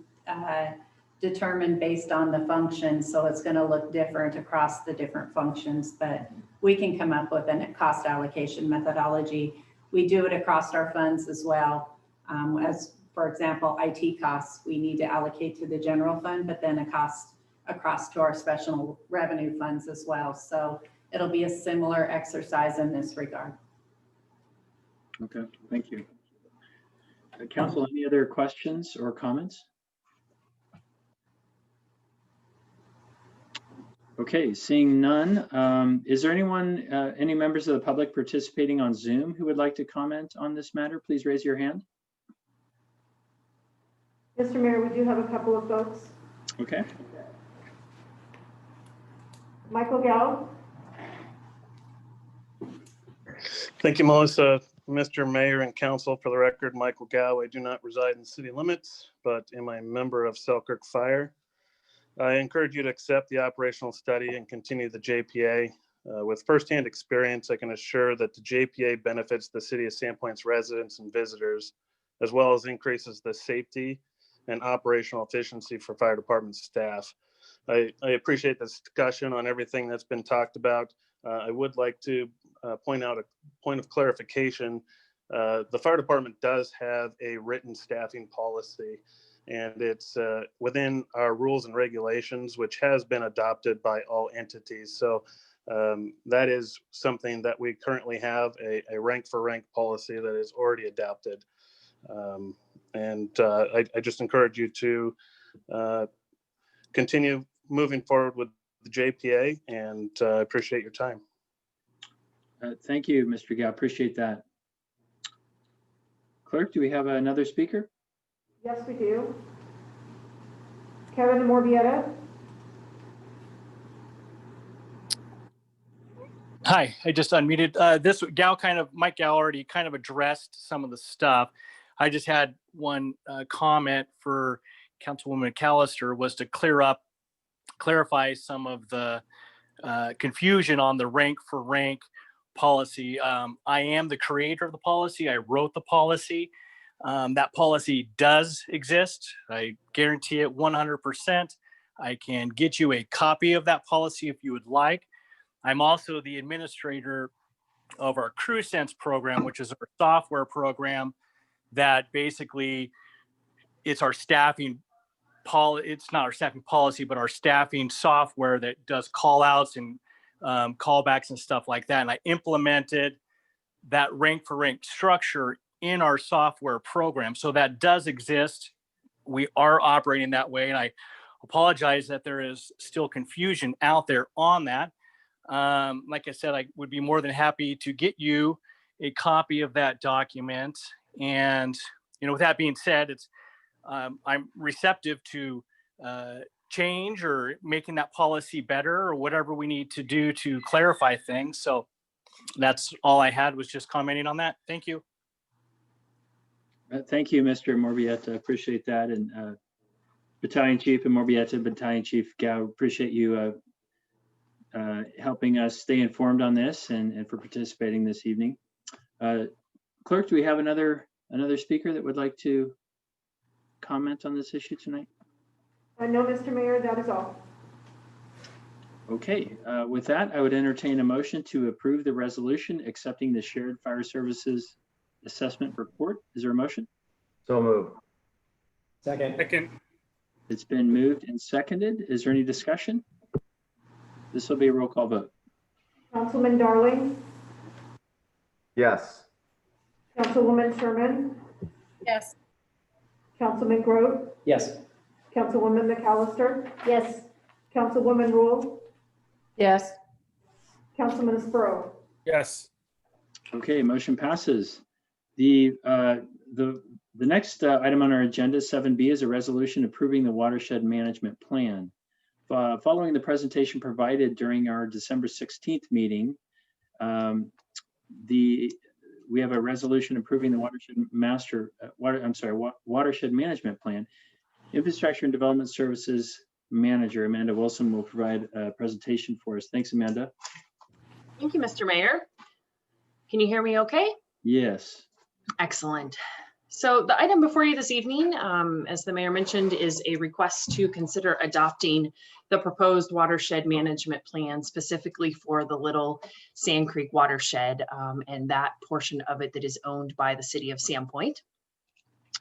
Speaker 4: determined based on the function. So it's going to look different across the different functions, but we can come up with a cost allocation methodology. We do it across our funds as well. As for example, IT costs, we need to allocate to the general fund, but then a cost across to our special revenue funds as well. So it'll be a similar exercise in this regard.
Speaker 2: Okay, thank you. Council, any other questions or comments? Okay, seeing none, is there anyone, any members of the public participating on Zoom who would like to comment on this matter? Please raise your hand.
Speaker 1: Mr. Mayor, we do have a couple of folks.
Speaker 2: Okay.
Speaker 1: Michael Gallo.
Speaker 13: Thank you, Melissa. Mr. Mayor and Council, for the record, Michael Gow. I do not reside in city limits, but am a member of Selkirk Fire. I encourage you to accept the operational study and continue the JPA. With firsthand experience, I can assure that the JPA benefits the city of Sandpoint's residents and visitors, as well as increases the safety and operational efficiency for fire department staff. I appreciate the discussion on everything that's been talked about. I would like to point out a point of clarification. The fire department does have a written staffing policy, and it's within our rules and regulations, which has been adopted by all entities. So that is something that we currently have, a rank for rank policy that is already adopted. I just encourage you to continue moving forward with the JPA, and appreciate your time.
Speaker 2: Thank you, Mr. Gow. Appreciate that. Clerk, do we have another speaker?
Speaker 1: Yes, we do. Kevin Morbietta.
Speaker 14: Hi, I just unmuted. Mike Gal already kind of addressed some of the stuff. I just had one comment for Councilwoman McAllister, was to clarify some of the confusion on the rank for rank policy. I am the creator of the policy. I wrote the policy. That policy does exist. I guarantee it 100%. I can get you a copy of that policy if you would like. I'm also the administrator of our CrewSense program, which is our software program that basically it's our staffing it's not our staffing policy, but our staffing software that does call outs and callbacks and stuff like that. And I implemented that rank for rank structure in our software program. So that does exist. We are operating that way. And I apologize that there is still confusion out there on that. Like I said, I would be more than happy to get you a copy of that document. And, with that being said, I'm receptive to change or making that policy better or whatever we need to do to clarify things. So that's all I had, was just commenting on that. Thank you.
Speaker 2: Thank you, Mr. Morbietta. Appreciate that. And Battalion Chief and Morbietta, Battalion Chief Gao, appreciate you helping us stay informed on this and for participating this evening. Clerk, do we have another speaker that would like to comment on this issue tonight?
Speaker 1: No, Mr. Mayor, that is all.
Speaker 2: Okay, with that, I would entertain a motion to approve the resolution accepting the Shared Fire Services Assessment Report. Is there a motion?
Speaker 12: So moved.
Speaker 13: Second.
Speaker 2: It's been moved and seconded. Is there any discussion? This will be a roll call vote.
Speaker 1: Councilman Darling,
Speaker 12: Yes.
Speaker 1: Councilwoman Sherman,
Speaker 10: Yes.
Speaker 1: Councilman Grote,
Speaker 9: Yes.
Speaker 1: Councilwoman McAllister,
Speaker 8: Yes.
Speaker 1: Councilwoman Rule,
Speaker 5: Yes.
Speaker 1: Councilman Sprow.
Speaker 13: Yes.
Speaker 2: Okay, motion passes. The next item on our agenda, 7B, is a resolution approving the watershed management plan. Following the presentation provided during our December 16th meeting, we have a resolution approving the watershed management plan. Infrastructure and Development Services Manager Amanda Wilson will provide a presentation for us. Thanks, Amanda.
Speaker 15: Thank you, Mr. Mayor. Can you hear me okay?
Speaker 2: Yes.
Speaker 15: Excellent. So the item before you this evening, as the mayor mentioned, is a request to consider adopting the proposed watershed management plan specifically for the Little Sand Creek watershed and that portion of it that is owned by the city of Sandpoint.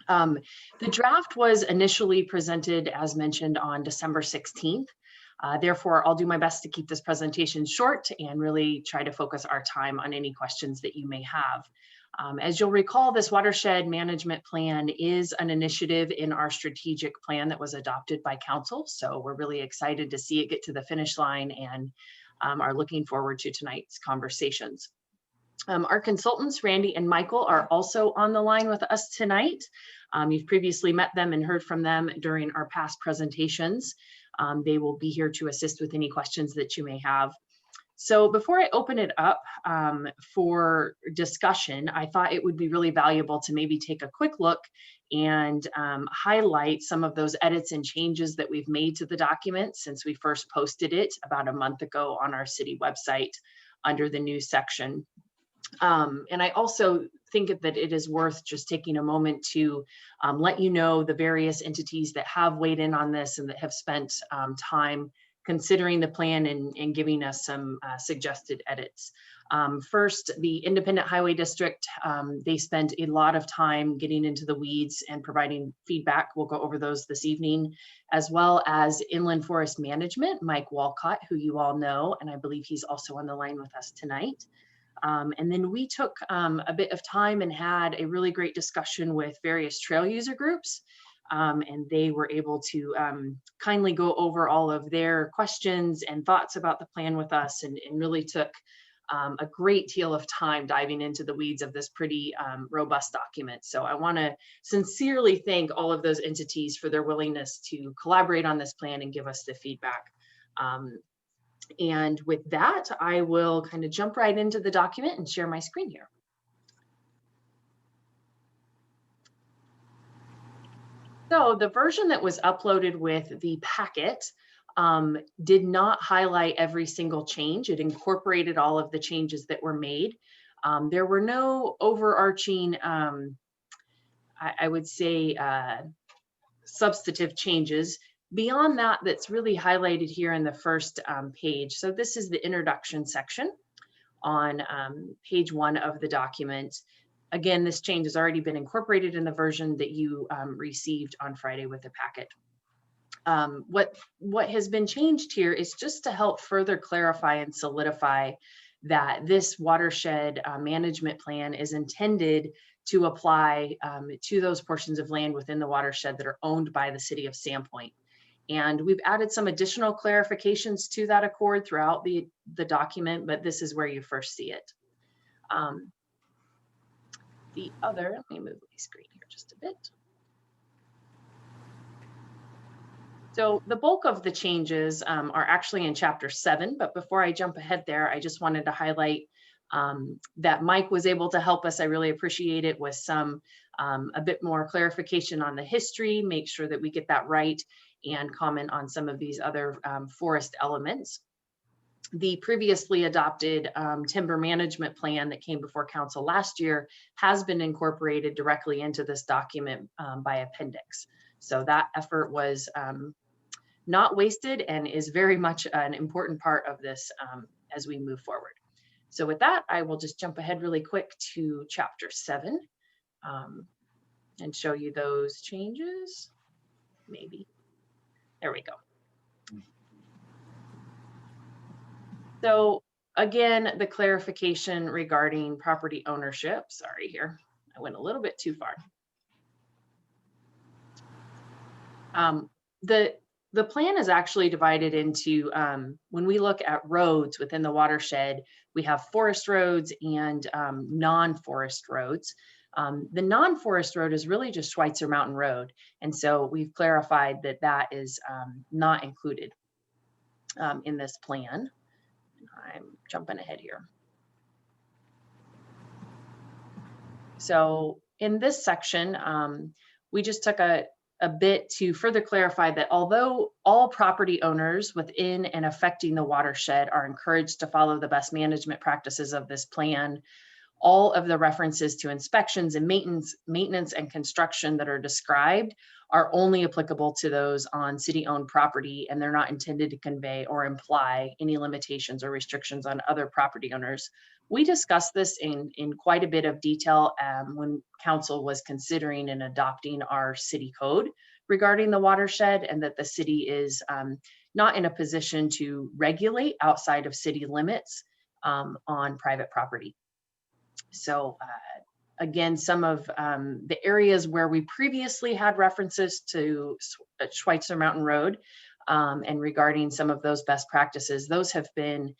Speaker 15: The draft was initially presented, as mentioned, on December 16th. Therefore, I'll do my best to keep this presentation short and really try to focus our time on any questions that you may have. As you'll recall, this watershed management plan is an initiative in our strategic plan that was adopted by council. So we're really excited to see it get to the finish line and are looking forward to tonight's conversations. Our consultants, Randy and Michael, are also on the line with us tonight. You've previously met them and heard from them during our past presentations. They will be here to assist with any questions that you may have. So before I open it up for discussion, I thought it would be really valuable to maybe take a quick look and highlight some of those edits and changes that we've made to the document since we first posted it about a month ago on our city website under the news section. And I also think that it is worth just taking a moment to let you know the various entities that have weighed in on this and that have spent time considering the plan and giving us some suggested edits. First, the Independent Highway District, they spent a lot of time getting into the weeds and providing feedback. We'll go over those this evening, as well as Inland Forest Management, Mike Walcott, who you all know, and I believe he's also on the line with us tonight. And then we took a bit of time and had a really great discussion with various trail user groups. And they were able to kindly go over all of their questions and thoughts about the plan with us and really took a great deal of time diving into the weeds of this pretty robust document. So I want to sincerely thank all of those entities for their willingness to collaborate on this plan and give us the feedback. And with that, I will kind of jump right into the document and share my screen here. So the version that was uploaded with the packet did not highlight every single change. It incorporated all of the changes that were made. There were no overarching, I would say, substantive changes. Beyond that, that's really highlighted here in the first page. So this is the introduction section on page 1 of the document. Again, this change has already been incorporated in the version that you received on Friday with the packet. What has been changed here is just to help further clarify and solidify that this watershed management plan is intended to apply to those portions of land within the watershed that are owned by the city of Sandpoint. And we've added some additional clarifications to that accord throughout the document, but this is where you first see it. Let me move my screen here just a bit. So the bulk of the changes are actually in chapter 7, but before I jump ahead there, I just wanted to highlight that Mike was able to help us. I really appreciate it with some a bit more clarification on the history, make sure that we get that right, and comment on some of these other forest elements. The previously adopted timber management plan that came before council last year has been incorporated directly into this document by appendix. So that effort was not wasted and is very much an important part of this as we move forward. So with that, I will just jump ahead really quick to chapter 7 and show you those changes. Maybe. There we go. So again, the clarification regarding property ownership. Sorry here, I went a little bit too far. The plan is actually divided into, when we look at roads within the watershed, we have forest roads and non-forest roads. The non-forest road is really just Schweitzer Mountain Road. And so we've clarified that that is not included in this plan. I'm jumping ahead here. So in this section, we just took a bit to further clarify that although all property owners within and affecting the watershed are encouraged to follow the best management practices of this plan, all of the references to inspections and maintenance and construction that are described are only applicable to those on city-owned property, and they're not intended to convey or imply any limitations or restrictions on other property owners. We discussed this in quite a bit of detail when council was considering and adopting our city code regarding the watershed, and that the city is not in a position to regulate outside of city limits on private property. So again, some of the areas where we previously had references to Schweitzer Mountain Road and regarding some of those best practices, those have been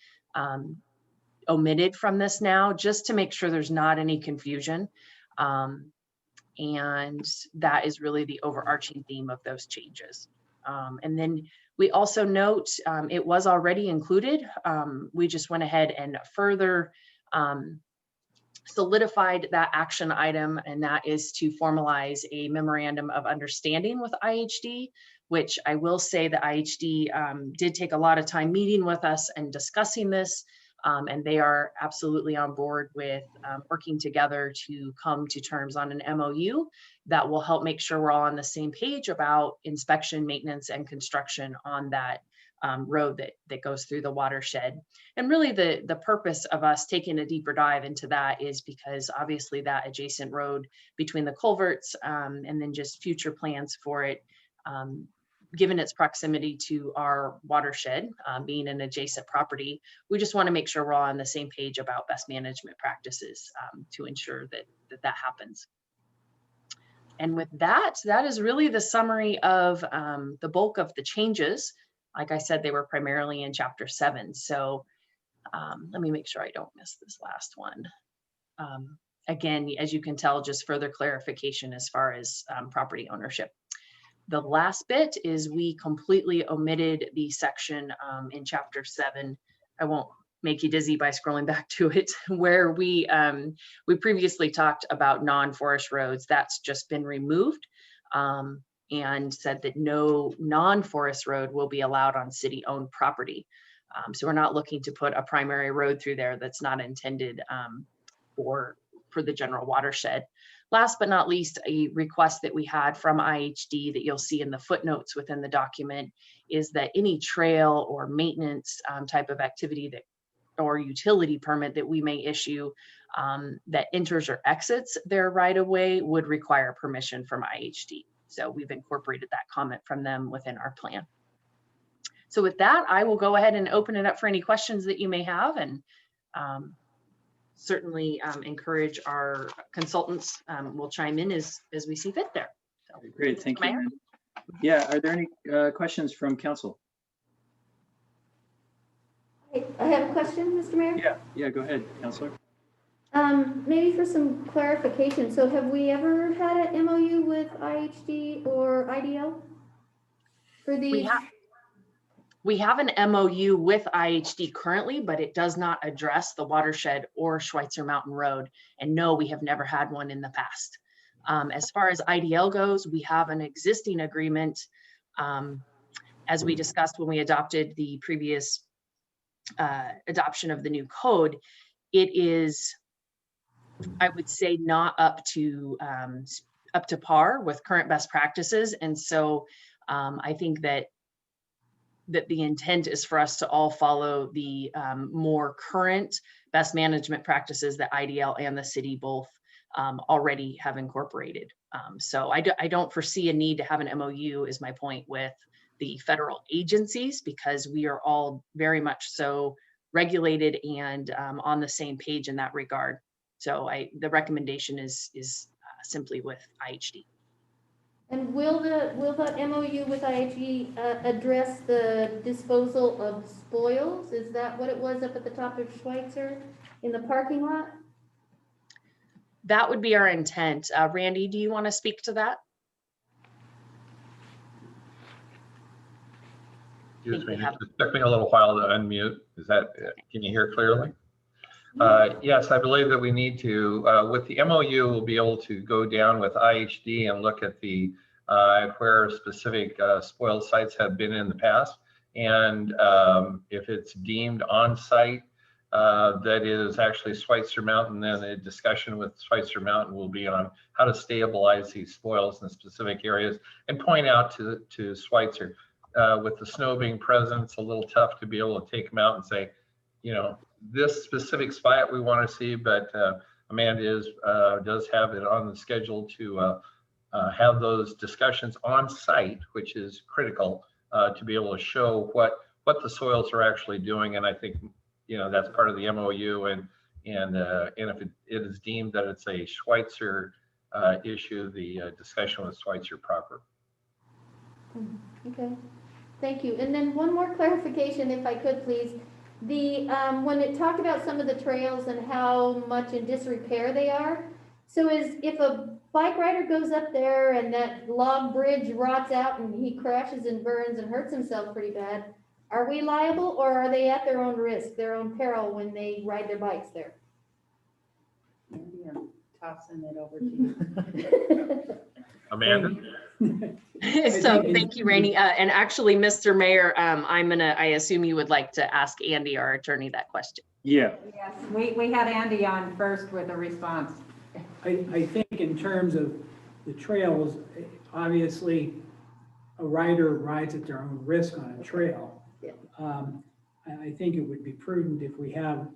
Speaker 15: omitted from this now, just to make sure there's not any confusion. And that is really the overarching theme of those changes. And then we also note it was already included. We just went ahead and further solidified that action item, and that is to formalize a memorandum of understanding with IHD, which I will say that IHD did take a lot of time meeting with us and discussing this, and they are absolutely on board with working together to come to terms on an MOU that will help make sure we're all on the same page about inspection, maintenance, and construction on that road that goes through the watershed. And really the purpose of us taking a deeper dive into that is because obviously that adjacent road between the culverts and then just future plans for it, given its proximity to our watershed, being an adjacent property, we just want to make sure we're all on the same page about best management practices to ensure that happens. And with that, that is really the summary of the bulk of the changes. Like I said, they were primarily in chapter 7. So let me make sure I don't miss this last one. Again, as you can tell, just further clarification as far as property ownership. The last bit is we completely omitted the section in Chapter 7. I won't make you dizzy by scrolling back to it, where we previously talked about non-forest roads. That's just been removed, and said that no non-forest road will be allowed on city-owned property. So we're not looking to put a primary road through there that's not intended for the general watershed. Last but not least, a request that we had from IHD that you'll see in the footnotes within the document is that any trail or maintenance type of activity that or utility permit that we may issue that enters or exits their right of way would require permission from IHD. So we've incorporated that comment from them within our plan. So with that, I will go ahead and open it up for any questions that you may have, and certainly encourage our consultants will chime in as we see fit there. So,
Speaker 2: great, thank you. Randy. Yeah, are there any questions from council?
Speaker 8: I have a question, Mr. Mayor.
Speaker 2: Yeah, go ahead, Councilor.
Speaker 8: Maybe for some clarification. So have we ever had an MOU with IHD or IDL for these?
Speaker 15: We have an MOU with IHD currently, but it does not address the watershed or Schweitzer Mountain Road. And no, we have never had one in the past. As far as IDL goes, we have an existing agreement, as we discussed when we adopted the previous adoption of the new code. It is, I would say, not up to par with current best practices. And so I think that the intent is for us to all follow the more current best management practices that IDL and the city both already have incorporated. So I don't foresee a need to have an MOU, is my point, with the federal agencies, because we are all very much so regulated and on the same page in that regard. So the recommendation is simply with IHD.
Speaker 8: And will the MOU with IHD address the disposal of spoils? Is that what it was up at the top of Schweitzer in the parking lot?
Speaker 15: That would be our intent. Randy, do you want to speak to that?
Speaker 16: Excuse me, it took me a little while to unmute. Can you hear clearly? Yes, I believe that we need to, with the MOU, we'll be able to go down with IHD and look at the where specific spoil sites have been in the past. And if it's deemed on site, that is actually Schweitzer Mountain, then a discussion with Schweitzer Mountain will be on how to stabilize these spoils in specific areas and point out to Schweitzer. With the snow being present, it's a little tough to be able to take them out and say, you know, this specific spot we want to see, but Amanda does have it on the schedule to have those discussions on site, which is critical to be able to show what the soils are actually doing. And I think, you know, that's part of the MOU, and if it is deemed that it's a Schweitzer issue, the discussion with Schweitzer proper.
Speaker 8: Okay, thank you. And then one more clarification, if I could, please. The when it talked about some of the trails and how much in disrepair they are, so if a bike rider goes up there and that log bridge rots out and he crashes and burns and hurts himself pretty bad, are we liable, or are they at their own risk, their own peril when they ride their bikes there?
Speaker 5: Maybe I'm tossing it over to you.
Speaker 16: Amanda?
Speaker 15: So thank you, Rainey. And actually, Mr. Mayor, I assume you would like to ask Andy, our attorney, that question.
Speaker 2: Yeah.
Speaker 4: Yes, we had Andy on first with a response.
Speaker 3: I think in terms of the trails, obviously a rider rides at their own risk on a trail.
Speaker 8: Yeah.
Speaker 3: I think it would be prudent if we have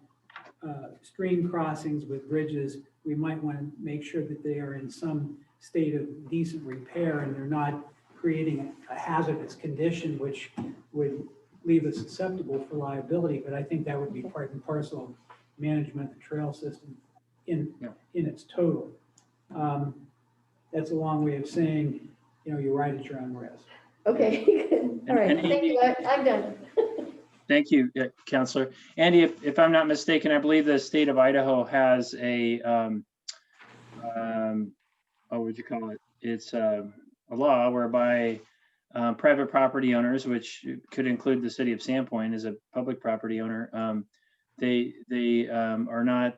Speaker 3: stream crossings with bridges, we might want to make sure that they are in some state of decent repair and they're not creating a hazardous condition which would leave us susceptible for liability. But I think that would be part and parcel of management of the trail system in its total. That's a long way of saying, you know, you ride at your own risk.
Speaker 8: Okay, good. All right, thank you. I'm done.
Speaker 2: Thank you, Councilor. Andy, if I'm not mistaken, I believe the state of Idaho has a, what would you call it? It's a law whereby private property owners, which could include the city of Sandpoint as a public property owner, they are not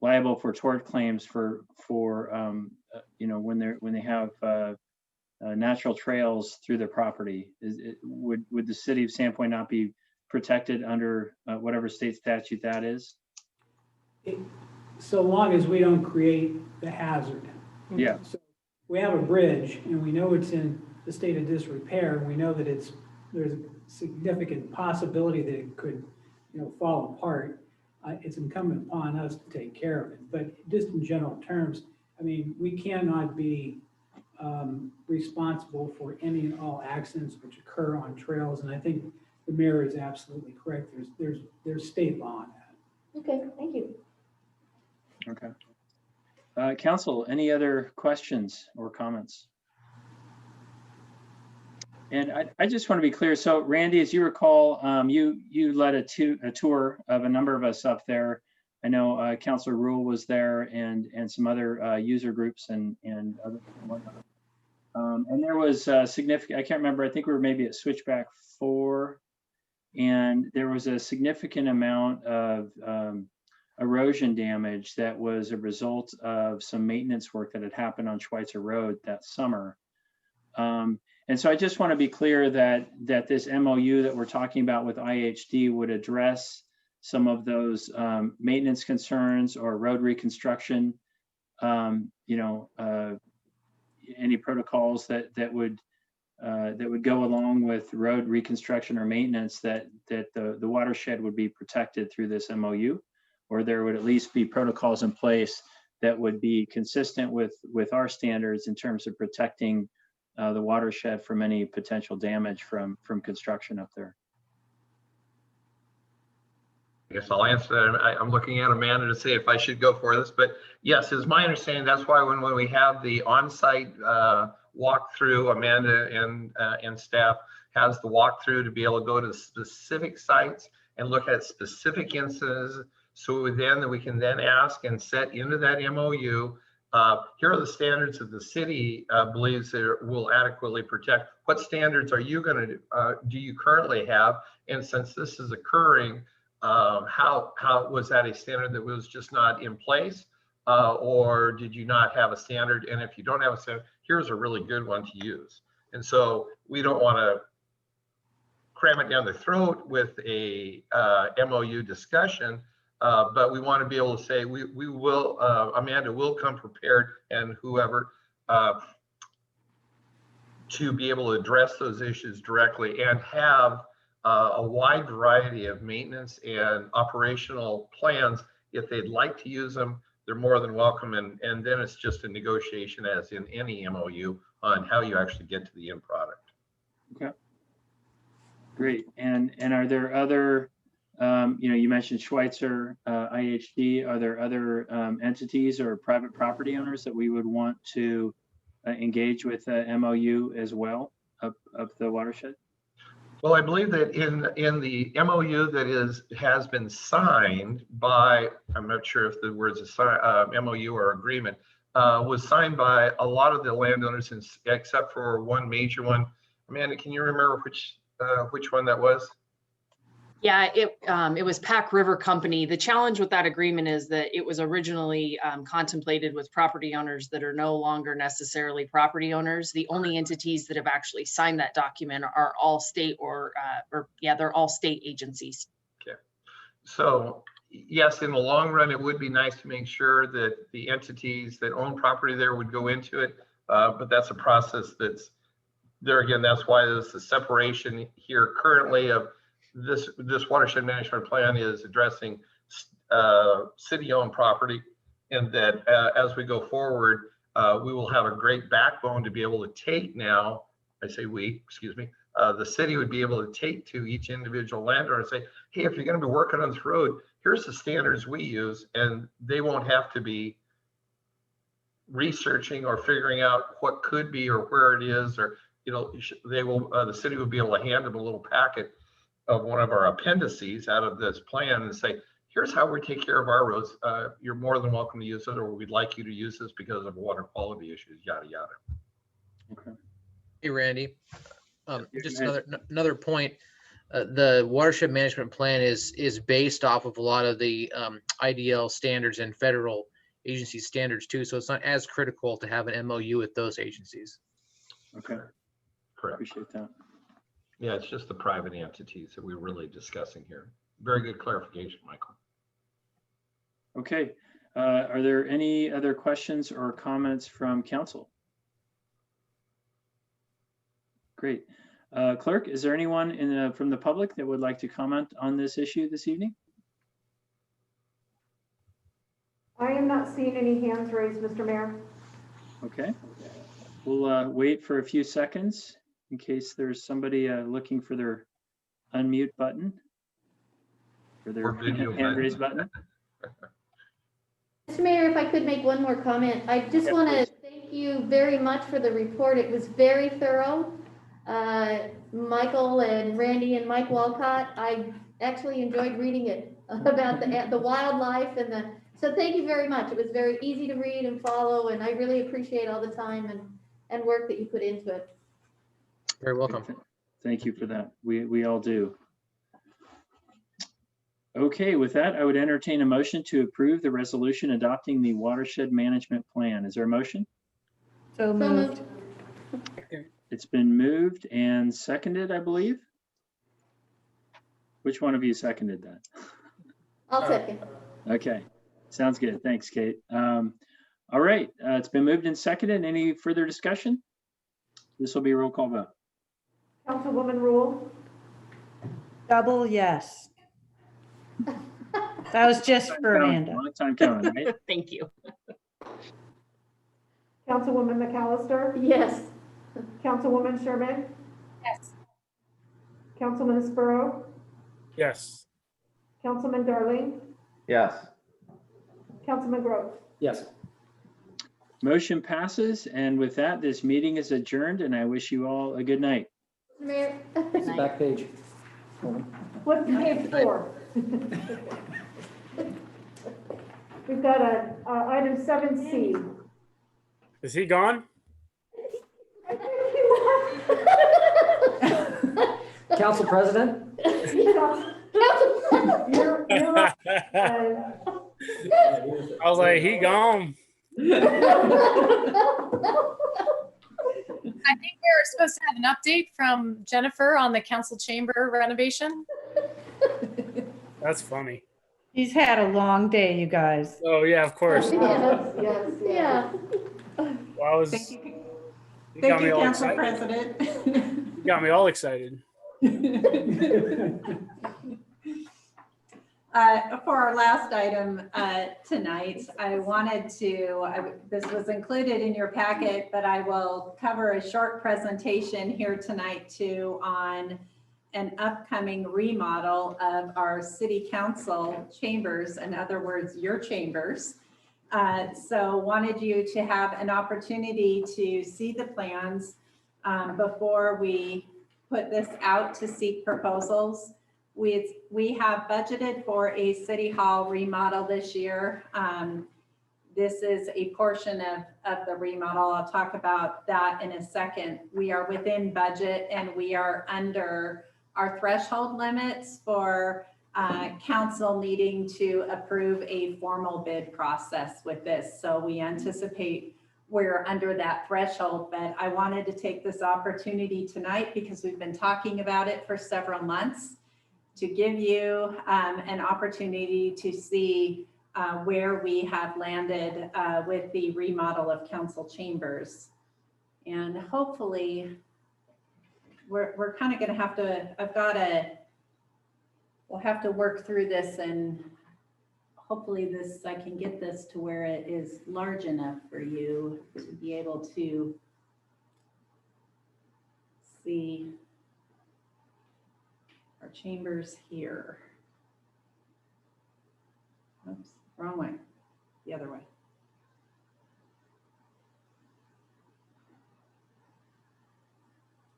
Speaker 2: liable for tort claims for when they have natural trails through their property. Would the city of Sandpoint not be protected under whatever state statute that is?
Speaker 3: So long as we don't create the hazard.
Speaker 2: Yeah.
Speaker 3: So we have a bridge and we know it's in the state of disrepair. And we know that there's a significant possibility that it could, fall apart. It's incumbent upon us to take care of it. But just in general terms, I mean, we cannot be responsible for any and all accidents which occur on trails. And I think the mayor is absolutely correct. There's state law on that.
Speaker 8: Okay, thank you.
Speaker 2: Okay. Council, any other questions or comments? And I just want to be clear. So Randy, as you recall, you led a tour of a number of us up there. I know Councilor Rule was there and some other user groups and other whatnot. And there was significant, I can't remember, I think we were maybe at Switchback 4, and there was a significant amount of erosion damage that was a result of some maintenance work that had happened on Schweitzer Road that summer. And so I just want to be clear that this MOU that we're talking about with IHD would address some of those maintenance concerns or road reconstruction, any protocols that would go along with road reconstruction or maintenance, that the watershed would be protected through this MOU, or there would at least be protocols in place that would be consistent with our standards in terms of protecting the watershed from any potential damage from construction up there.
Speaker 16: I guess I'll answer that. I'm looking at Amanda to see if I should go for this, but yes, it's my understanding. That's why when we have the on-site walkthrough, Amanda and staff has the walkthrough to be able to go to specific sites and look at specific incidents. So then we can then ask and set into that MOU, here are the standards that the city believes that will adequately protect. What standards are you going to do you currently have? And since this is occurring, how was that a standard that was just not in place, or did you not have a standard? And if you don't have a standard, here's a really good one to use. And so we don't want to cram it down the throat with a MOU discussion, but we want to be able to say we will, Amanda will come prepared, and whoever, to be able to address those issues directly and have a wide variety of maintenance and operational plans. If they'd like to use them, they're more than welcome. And then it's just a negotiation, as in any MOU, on how you actually get to the end product.
Speaker 2: Okay. Great. And are there other, you mentioned Schweitzer, IHD, are there other entities or private property owners that we would want to engage with MOU as well of the watershed?
Speaker 16: Well, I believe that in the MOU that has been signed by, I'm not sure if the words MOU or agreement, was signed by a lot of the landowners, except for one major one. Amanda, can you remember which one that was?
Speaker 15: Yeah, it was Pack River Company. The challenge with that agreement is that it was originally contemplated with property owners that are no longer necessarily property owners. The only entities that have actually signed that document are all state they're all state agencies.
Speaker 16: Okay. So yes, in the long run, it would be nice to make sure that the entities that own property there would go into it. But that's a process that's there again. That's why there's a separation here currently of this watershed management plan is addressing city-owned property, and that as we go forward, we will have a great backbone to be able to take now. I say we, excuse me. The city would be able to take to each individual landowner and say, hey, if you're going to be working on this road, here's the standards we use, and they won't have to be researching or figuring out what could be or where it is, or they will. The city would be able to hand them a little packet of one of our appendices out of this plan and say, here's how we take care of our roads. You're more than welcome to use it, or we'd like you to use this because of water quality issues, yada, yada.
Speaker 2: Okay.
Speaker 17: Hey, Randy.
Speaker 2: Yeah,
Speaker 17: Just
Speaker 2: go ahead.
Speaker 17: another point. The watershed management plan is based off of a lot of the IDL standards and federal agency standards too. So it's not as critical to have an MOU with those agencies.
Speaker 2: Okay.
Speaker 16: Correct.
Speaker 2: Appreciate that.
Speaker 16: Yeah, it's just the private entities that we're really discussing here. Very good clarification, Michael.
Speaker 2: Okay. Are there any other questions or comments from council? Great. Clerk, is there anyone from the public that would like to comment on this issue this evening?
Speaker 1: I am not seeing any hands raised, Mr. Mayor.
Speaker 2: Okay. We'll wait for a few seconds in case there's somebody looking for their unmute button or their hand raise button.
Speaker 8: Mr. Mayor, if I could make one more comment, I just want to thank you very much for the report. It was very thorough. Michael and Randy and Mike Walcott, I actually enjoyed reading it about the wildlife and so thank you very much. It was very easy to read and follow, and I really appreciate all the time and work that you put into it.
Speaker 17: Very welcome.
Speaker 2: Thank you for that. We all do. Okay, with that, I would entertain a motion to approve the resolution adopting the watershed management plan. Is there a motion?
Speaker 5: So moved.
Speaker 2: It's been moved and seconded, I believe. Which one of you seconded that?
Speaker 8: I'll second.
Speaker 2: Okay, sounds good. Thanks, Kate. All right, it's been moved and seconded. Any further discussion? This will be a roll call vote.
Speaker 1: Councilwoman Rule,
Speaker 5: Double yes. That was just for Amanda.
Speaker 2: Long time coming, right?
Speaker 15: Thank you.
Speaker 1: Councilwoman McAllister,
Speaker 8: Yes.
Speaker 1: Councilwoman Sherman,
Speaker 10: Yes.
Speaker 1: Councilman Spurrow,
Speaker 14: Yes.
Speaker 1: Councilman Darling,
Speaker 12: Yes.
Speaker 1: Councilman Grove.
Speaker 9: Yes.
Speaker 2: Motion passes, and with that, this meeting is adjourned, and I wish you all a good night.
Speaker 8: Mr. Mayor.
Speaker 9: It's the back page.
Speaker 1: What's page 4? We've got item 7C.
Speaker 14: Is he gone?
Speaker 9: Council President?
Speaker 1: You're
Speaker 14: I was like, he gone.
Speaker 10: I think we're supposed to have an update from Jennifer on the council chamber renovation.
Speaker 14: That's funny.
Speaker 5: He's had a long day, you guys.
Speaker 14: Oh yeah, of course.
Speaker 1: Yes.
Speaker 8: Yeah.
Speaker 14: Well, I was.
Speaker 4: Thank you,
Speaker 14: You got me all
Speaker 4: Council
Speaker 14: excited.
Speaker 4: President.
Speaker 14: You got me all excited.
Speaker 4: For our last item tonight, I wanted to, this was included in your packet, but I will cover a short presentation here tonight too on an upcoming remodel of our city council chambers, in other words, your chambers. So wanted you to have an opportunity to see the plans before we put this out to seek proposals. We have budgeted for a city hall remodel this year. This is a portion of the remodel. I'll talk about that in a second. We are within budget and we are under our threshold limits for council needing to approve a formal bid process with this. So we anticipate we're under that threshold, but I wanted to take this opportunity tonight because we've been talking about it for several months to give you an opportunity to see where we have landed with the remodel of council chambers. And hopefully we're kind of going to have to, we'll have to work through this, and hopefully I can get this to where it is large enough for you to be able to see our chambers here. Oops, wrong way, the other way.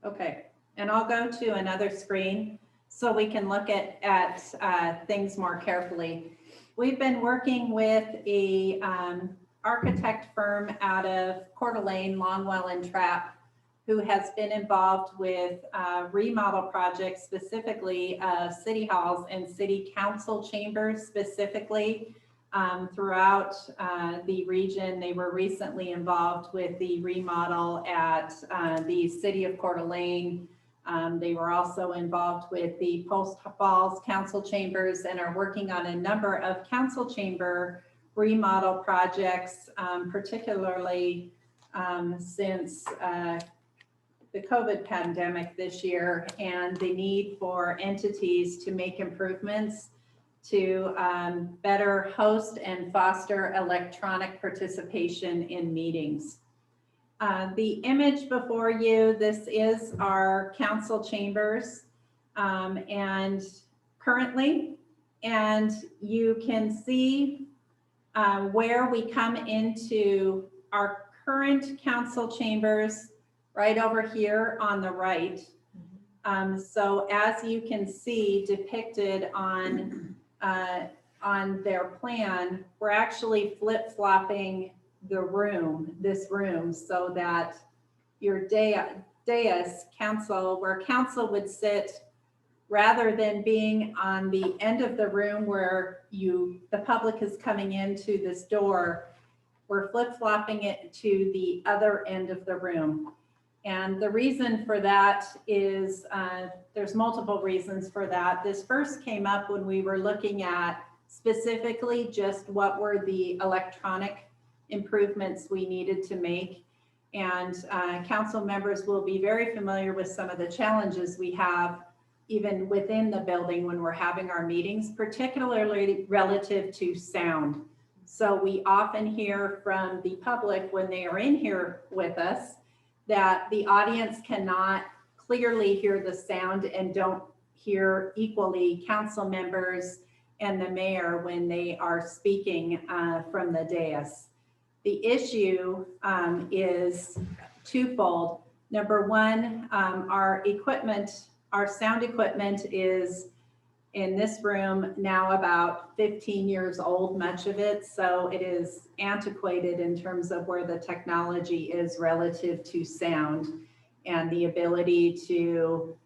Speaker 4: Okay, and I'll go to another screen so we can look at things more carefully. We've been working with a architect firm out of Coeur d'Alene, Longwell and Trapp who has been involved with remodel projects, specifically city halls and city council chambers specifically throughout the region. They were recently involved with the remodel at the city of Coeur d'Alene. They were also involved with the Post Falls council chambers and are working on a number of council chamber remodel projects, particularly since the COVID pandemic this year, and the need for entities to make improvements to better host and foster electronic participation in meetings. The image before you, this is our council chambers and currently, and you can see where we come into our current council chambers right over here on the right. So as you can see depicted on their plan, we're actually flip-flopping the room, this room, so that your dais council, where council would sit, rather than being on the end of the room where the public is coming into this door, we're flip-flopping it to the other end of the room. And the reason for that is, there's multiple reasons for that. This first came up when we were looking at specifically just what were the electronic improvements we needed to make. And council members will be very familiar with some of the challenges we have even within the building when we're having our meetings, particularly relative to sound. So we often hear from the public when they are in here with us that the audience cannot clearly hear the sound and don't hear equally council members and the mayor when they are speaking from the dais. The issue is twofold. Number one, our equipment, our sound equipment is in this room now about 15 years old, much of it. So it is antiquated in terms of where the technology is relative to sound and the ability to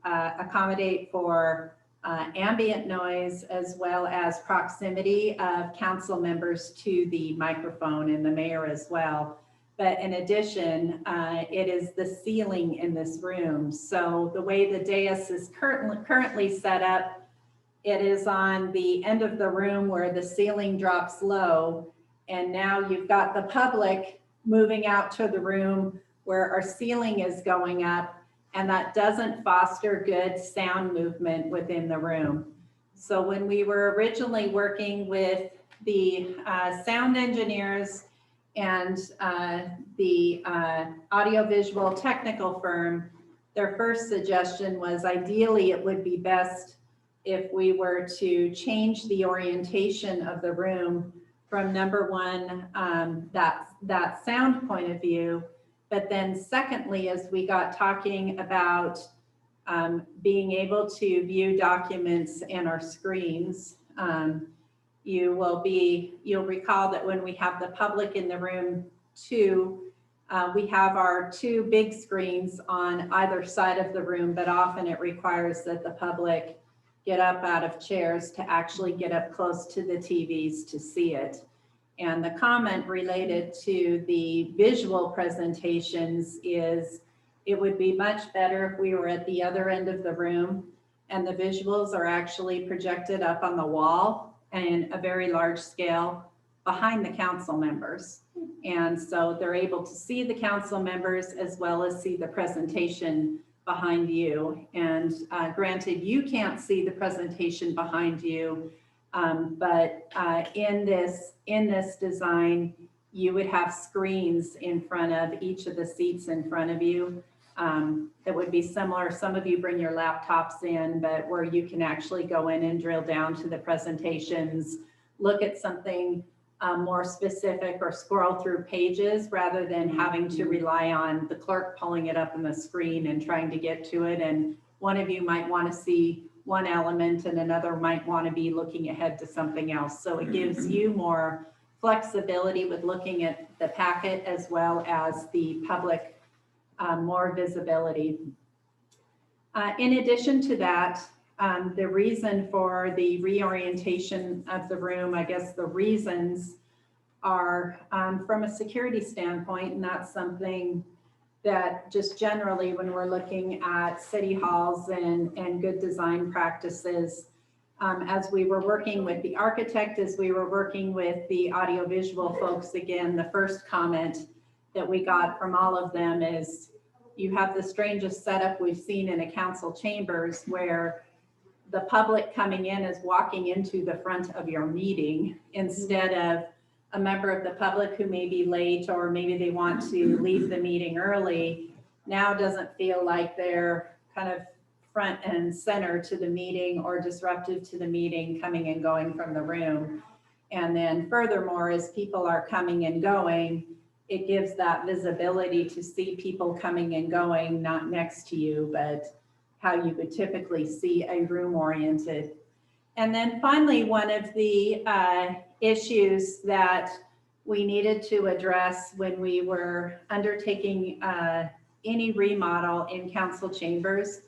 Speaker 4: accommodate for ambient noise as well as proximity of council members to the microphone and the mayor as well. But in addition, it is the ceiling in this room. So the way the dais is currently set up, it is on the end of the room where the ceiling drops low. And now you've got the public moving out to the room where our ceiling is going up, and that doesn't foster good sound movement within the room. So when we were originally working with the sound engineers and the audiovisual technical firm, their first suggestion was ideally it would be best if we were to change the orientation of the room from number one, that sound point of view, but then secondly, as we got talking about being able to view documents and our screens, you'll recall that when we have the public in the room too, we have our two big screens on either side of the room, but often it requires that the public get up out of chairs to actually get up close to the TVs to see it. And the comment related to the visual presentations is it would be much better if we were at the other end of the room and the visuals are actually projected up on the wall and a very large scale behind the council members. And so they're able to see the council members as well as see the presentation behind you. And granted, you can't see the presentation behind you, but in this design, you would have screens in front of each of the seats in front of you. That would be similar. Some of you bring your laptops in, but where you can actually go in and drill down to the presentations, look at something more specific or scroll through pages rather than having to rely on the clerk pulling it up on the screen and trying to get to it. And one of you might want to see one element and another might want to be looking ahead to something else. So it gives you more flexibility with looking at the packet as well as the public more visibility. In addition to that, the reason for the reorientation of the room, I guess the reasons are from a security standpoint, and that's something that just generally when we're looking at city halls and good design practices, as we were working with the architect, as we were working with the audiovisual folks, again, the first comment that we got from all of them is you have the strangest setup we've seen in a council chambers where the public coming in is walking into the front of your meeting instead of a member of the public who may be late or maybe they want to leave the meeting early now doesn't feel like they're kind of front and center to the meeting or disruptive to the meeting coming and going from the room. And then furthermore, as people are coming and going, it gives that visibility to see people coming and going, not next to you, but how you would typically see a room oriented. And then finally, one of the issues that we needed to address when we were undertaking any remodel in council chambers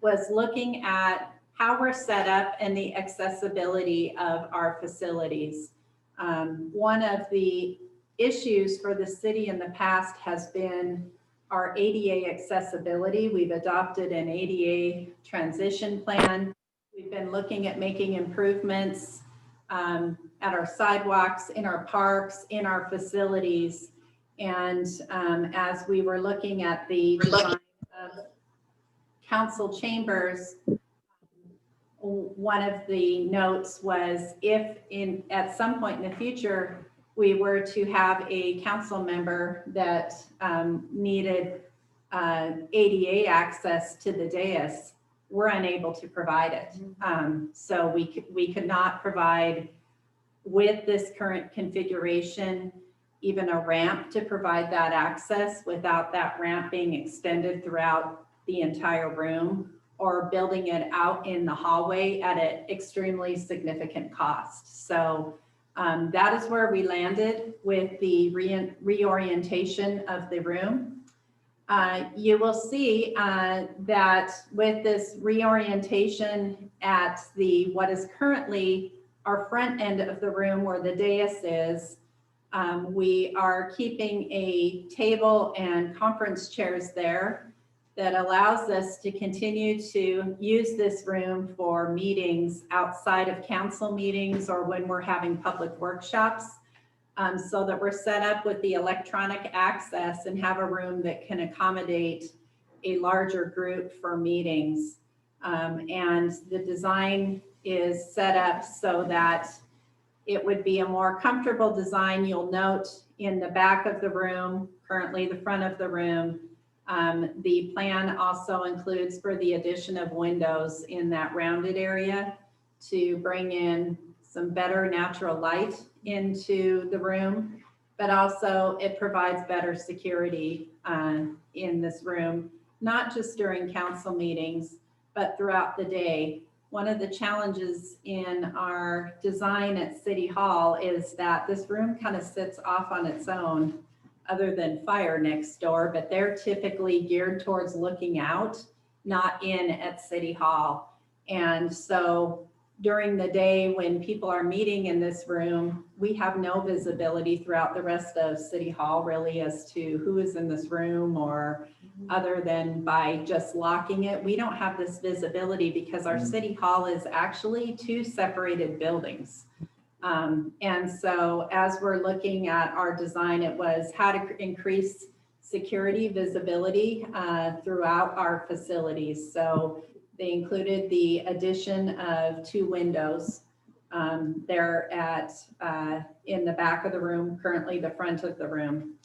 Speaker 4: was looking at how we're set up and the accessibility of our facilities. One of the issues for the city in the past has been our ADA accessibility. We've adopted an ADA transition plan. We've been looking at making improvements at our sidewalks, in our parks, in our facilities. And as we were looking at the design of council chambers, one of the notes was if at some point in the future, we were to have a council member that needed ADA access to the dais, we're unable to provide it. So we could not provide with this current configuration even a ramp to provide that access without that ramp being extended throughout the entire room or building it out in the hallway at an extremely significant cost. So that is where we landed with the reorientation of the room. You will see that with this reorientation at what is currently our front end of the room where the dais is, we are keeping a table and conference chairs there that allows us to continue to use this room for meetings outside of council meetings or when we're having public workshops, so that we're set up with the electronic access and have a room that can accommodate a larger group for meetings. And the design is set up so that it would be a more comfortable design. You'll note in the back of the room, currently the front of the room, the plan also includes for the addition of windows in that rounded area to bring in some better natural light into the room, but also it provides better security in this room, not just during council meetings, but throughout the day. One of the challenges in our design at City Hall is that this room kind of sits off on its own other than fire next door, but they're typically geared towards looking out, not in at City Hall. And so during the day when people are meeting in this room, we have no visibility throughout the rest of City Hall really as to who is in this room, or other than by just locking it. We don't have this visibility because our City Hall is actually two separated buildings. And so as we're looking at our design, it was how to increase security visibility throughout our facilities. So they included the addition of 2 windows. They're in the back of the room, currently the front of the room.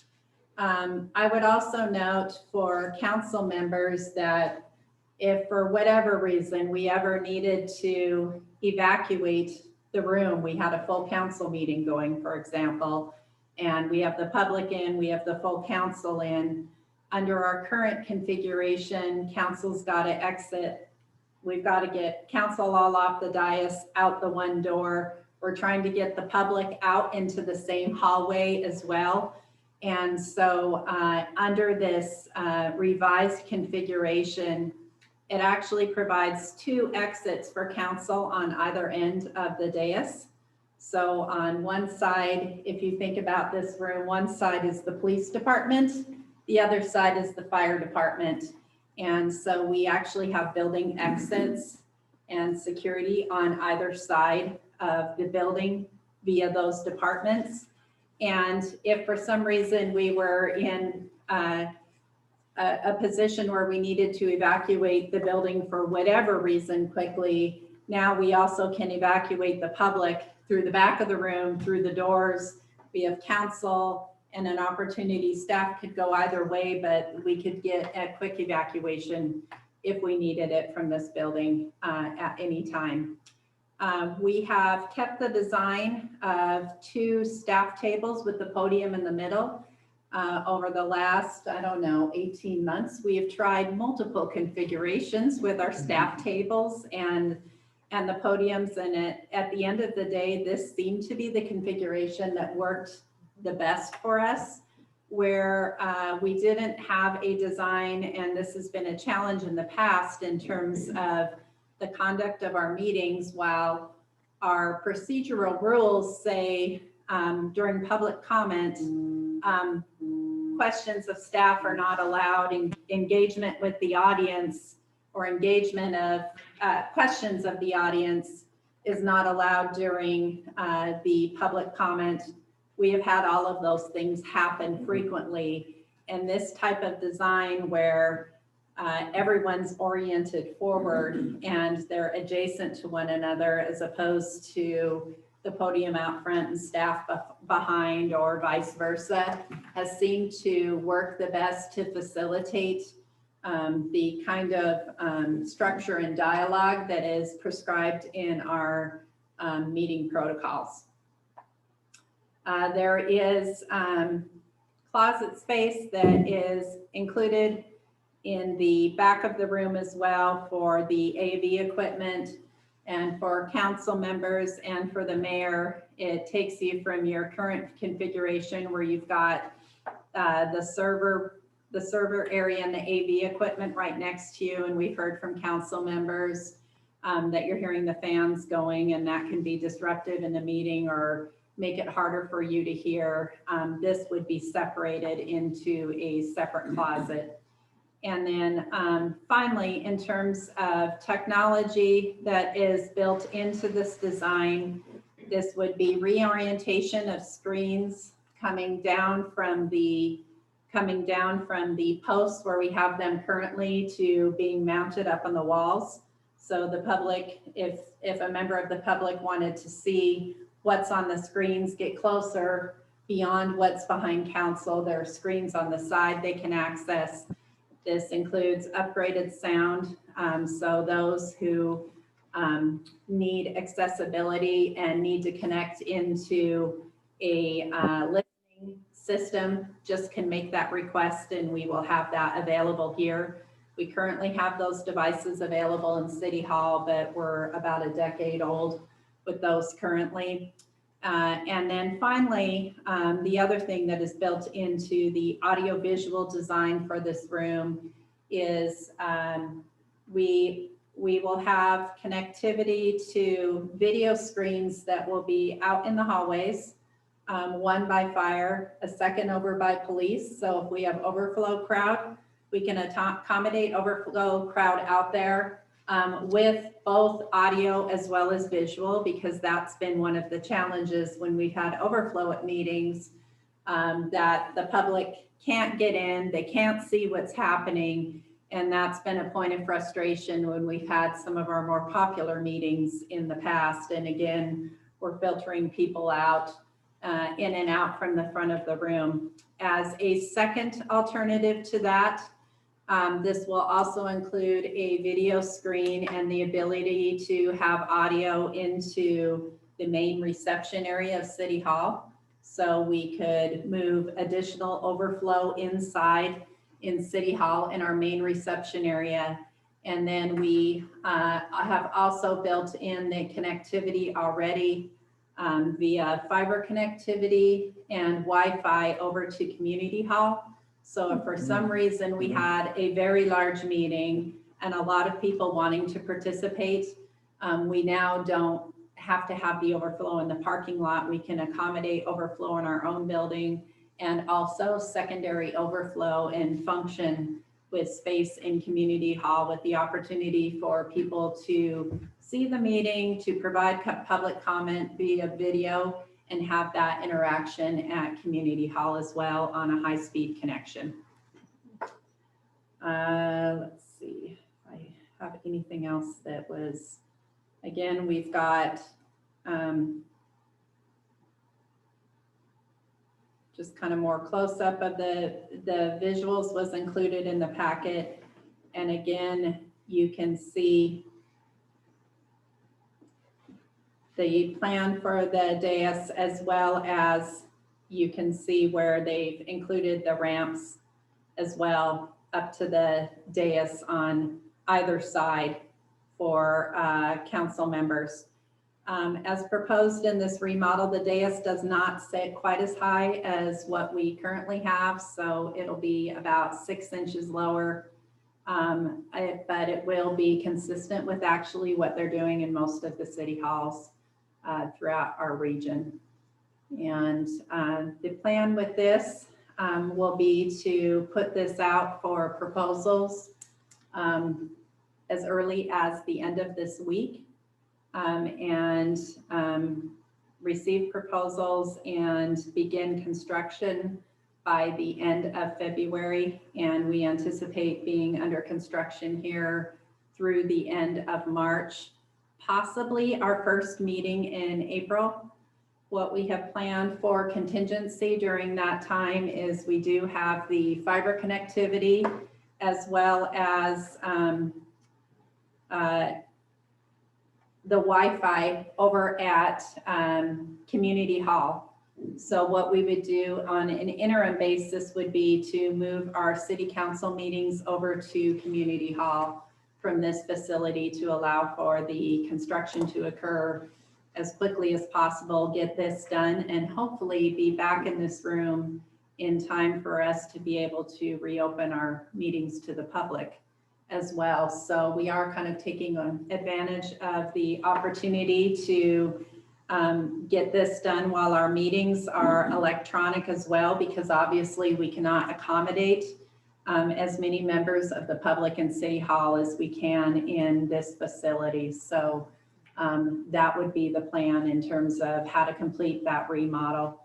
Speaker 4: I would also note for council members that if for whatever reason we ever needed to evacuate the room, we had a full council meeting going, for example, and we have the public in, we have the full council in. Under our current configuration, council's got to exit. We've got to get council all off the dais, out the one door. We're trying to get the public out into the same hallway as well. And so under this revised configuration, it actually provides 2 exits for council on either end of the dais. So on one side, if you think about this room, one side is the police department, the other side is the fire department. And so we actually have building exits and security on either side of the building via those departments. And if for some reason we were in a position where we needed to evacuate the building for whatever reason quickly, now we also can evacuate the public through the back of the room, through the doors. We have council and an opportunity. Staff could go either way, but we could get a quick evacuation if we needed it from this building at any time. We have kept the design of 2 staff tables with the podium in the middle. Over the last, 18 months, we have tried multiple configurations with our staff tables and the podiums. And at the end of the day, this seemed to be the configuration that worked the best for us, where we didn't have a design, and this has been a challenge in the past in terms of the conduct of our meetings. While our procedural rules say during public comment, questions of staff are not allowed, engagement with the audience or engagement of questions of the audience is not allowed during the public comment. We have had all of those things happen frequently, and this type of design where everyone's oriented forward and they're adjacent to one another as opposed to the podium out front and staff behind or vice versa has seemed to work the best to facilitate the kind of structure and dialogue that is prescribed in our meeting protocols. There is closet space that is included in the back of the room as well for the AV equipment, and for council members and for the mayor. It takes you from your current configuration where you've got the server area and the AV equipment right next to you. And we've heard from council members that you're hearing the fans going, and that can be disruptive in the meeting or make it harder for you to hear. This would be separated into a separate closet. And then finally, in terms of technology that is built into this design, this would be reorientation of screens coming down from the posts where we have them currently to being mounted up on the walls. So the public, if a member of the public wanted to see what's on the screens, get closer beyond what's behind council, there are screens on the side they can access. This includes upgraded sound. So those who need accessibility and need to connect into a listening system just can make that request, and we will have that available here. We currently have those devices available in City Hall, but we're about a decade old with those currently. And then finally, the other thing that is built into the audiovisual design for this room is we will have connectivity to video screens that will be out in the hallways, one by fire, a second over by police. So if we have overflow crowd, we can accommodate overflow crowd out there with both audio as well as visual, because that's been one of the challenges when we've had overflow at meetings, that the public can't get in, they can't see what's happening. And that's been a point of frustration when we've had some of our more popular meetings in the past. And again, we're filtering people out in and out from the front of the room. As a second alternative to that, this will also include a video screen and the ability to have audio into the main reception area of City Hall. So we could move additional overflow inside in City Hall in our main reception area. And then we have also built in the connectivity already via fiber connectivity and Wi-Fi over to Community Hall. So if for some reason we had a very large meeting and a lot of people wanting to participate, we now don't have to have the overflow in the parking lot. We can accommodate overflow in our own building and also secondary overflow and function with space in Community Hall with the opportunity for people to see the meeting, to provide public comment via video, and have that interaction at Community Hall as well on a high-speed connection. Let's see if I have anything else that was, again, we've got just kind of more close-up of the visuals was included in the packet. And again, you can see the plan for the dais, as well as you can see where they've included the ramps as well up to the dais on either side for council members. As proposed in this remodel, the dais does not sit quite as high as what we currently have, so it'll be about 6 inches lower, but it will be consistent with actually what they're doing in most of the city halls throughout our region. And the plan with this will be to put this out for proposals as early as the end of this week. And receive proposals and begin construction by the end of February. And we anticipate being under construction here through the end of March, possibly our first meeting in April. What we have planned for contingency during that time is we do have the fiber connectivity as well as the Wi-Fi over at Community Hall. So what we would do on an interim basis would be to move our city council meetings over to Community Hall from this facility to allow for the construction to occur as quickly as possible, get this done, and hopefully be back in this room in time for us to be able to reopen our meetings to the public as well. So we are kind of taking advantage of the opportunity to get this done while our meetings are electronic as well, because obviously we cannot accommodate as many members of the public in City Hall as we can in this facility. So that would be the plan in terms of how to complete that remodel.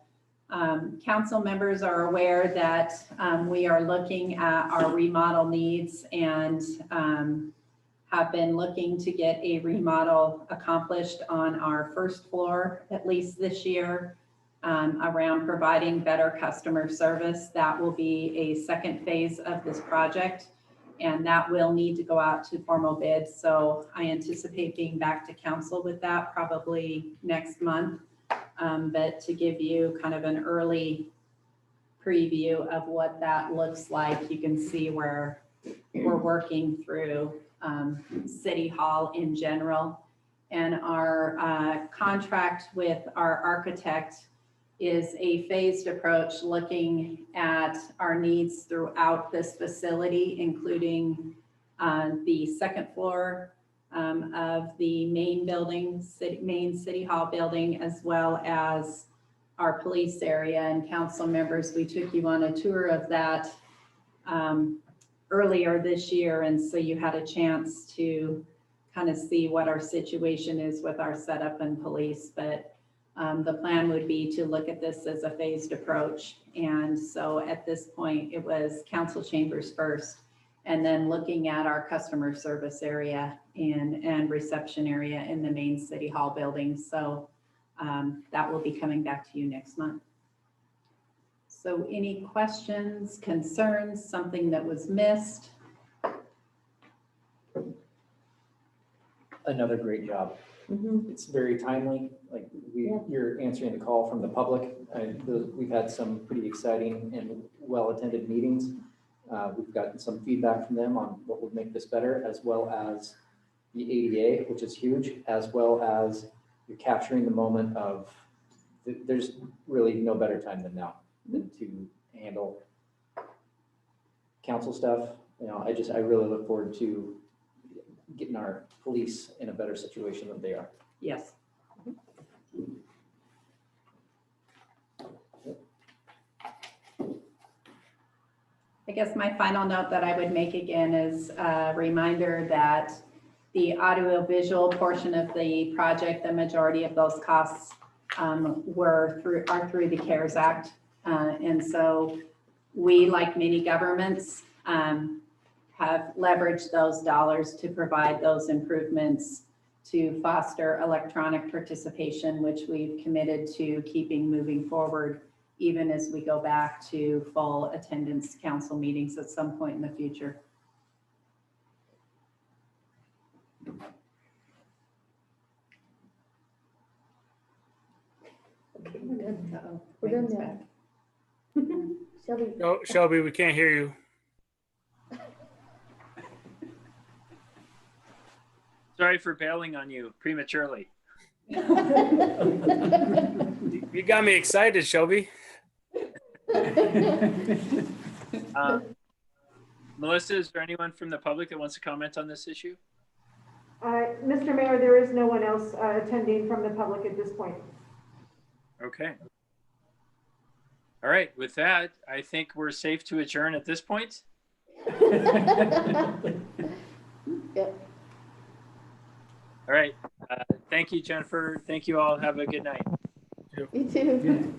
Speaker 4: Council members are aware that we are looking at our remodel needs and have been looking to get a remodel accomplished on our first floor, at least this year, around providing better customer service. That will be a second phase of this project, and that will need to go out to formal bids. So I anticipate being back to council with that probably next month. But to give you kind of an early preview of what that looks like, you can see where we're working through City Hall in general. And our contract with our architect is a phased approach looking at our needs throughout this facility, including the second floor of the main building, main City Hall building, as well as our police area. And council members, we took you on a tour of that earlier this year. And so you had a chance to kind of see what our situation is with our setup and police. But the plan would be to look at this as a phased approach. And so at this point, it was council chambers first, and then looking at our customer service area and reception area in the main City Hall building. So that will be coming back to you next month. So any questions, concerns, something that was missed?
Speaker 9: Another great job. It's very timely. Like you're answering the call from the public. We've had some pretty exciting and well-attended meetings. We've gotten some feedback from them on what would make this better, as well as the ADA, which is huge, as well as you're capturing the moment of there's really no better time than now than to handle council stuff. You know, I really look forward to getting our police in a better situation than they are.
Speaker 4: Yes. I guess my final note that I would make again is a reminder that the audiovisual portion of the project, the majority of those costs are through the CARES Act. And so we, like many governments, have leveraged those dollars to provide those improvements to foster electronic participation, which we've committed to keeping moving forward, even as we go back to full attendance council meetings at some point in the future.
Speaker 8: Okay, we're done.
Speaker 4: Uh-oh,
Speaker 8: We're done
Speaker 4: Megan's
Speaker 8: now.
Speaker 4: back.
Speaker 8: Shelby.
Speaker 14: No, Shelby, we can't hear you.
Speaker 3: Sorry for bailing on you prematurely. You got me excited, Shelby. Melissa, is there anyone from the public that wants to comment on this issue?
Speaker 1: Mr. Mayor, there is no one else attending from the public at this point.
Speaker 3: Okay. All right, with that, I think we're safe to adjourn at this point.
Speaker 8: Yep.
Speaker 3: All right. Thank you, Jennifer. Thank you all. Have a good night.
Speaker 8: You too.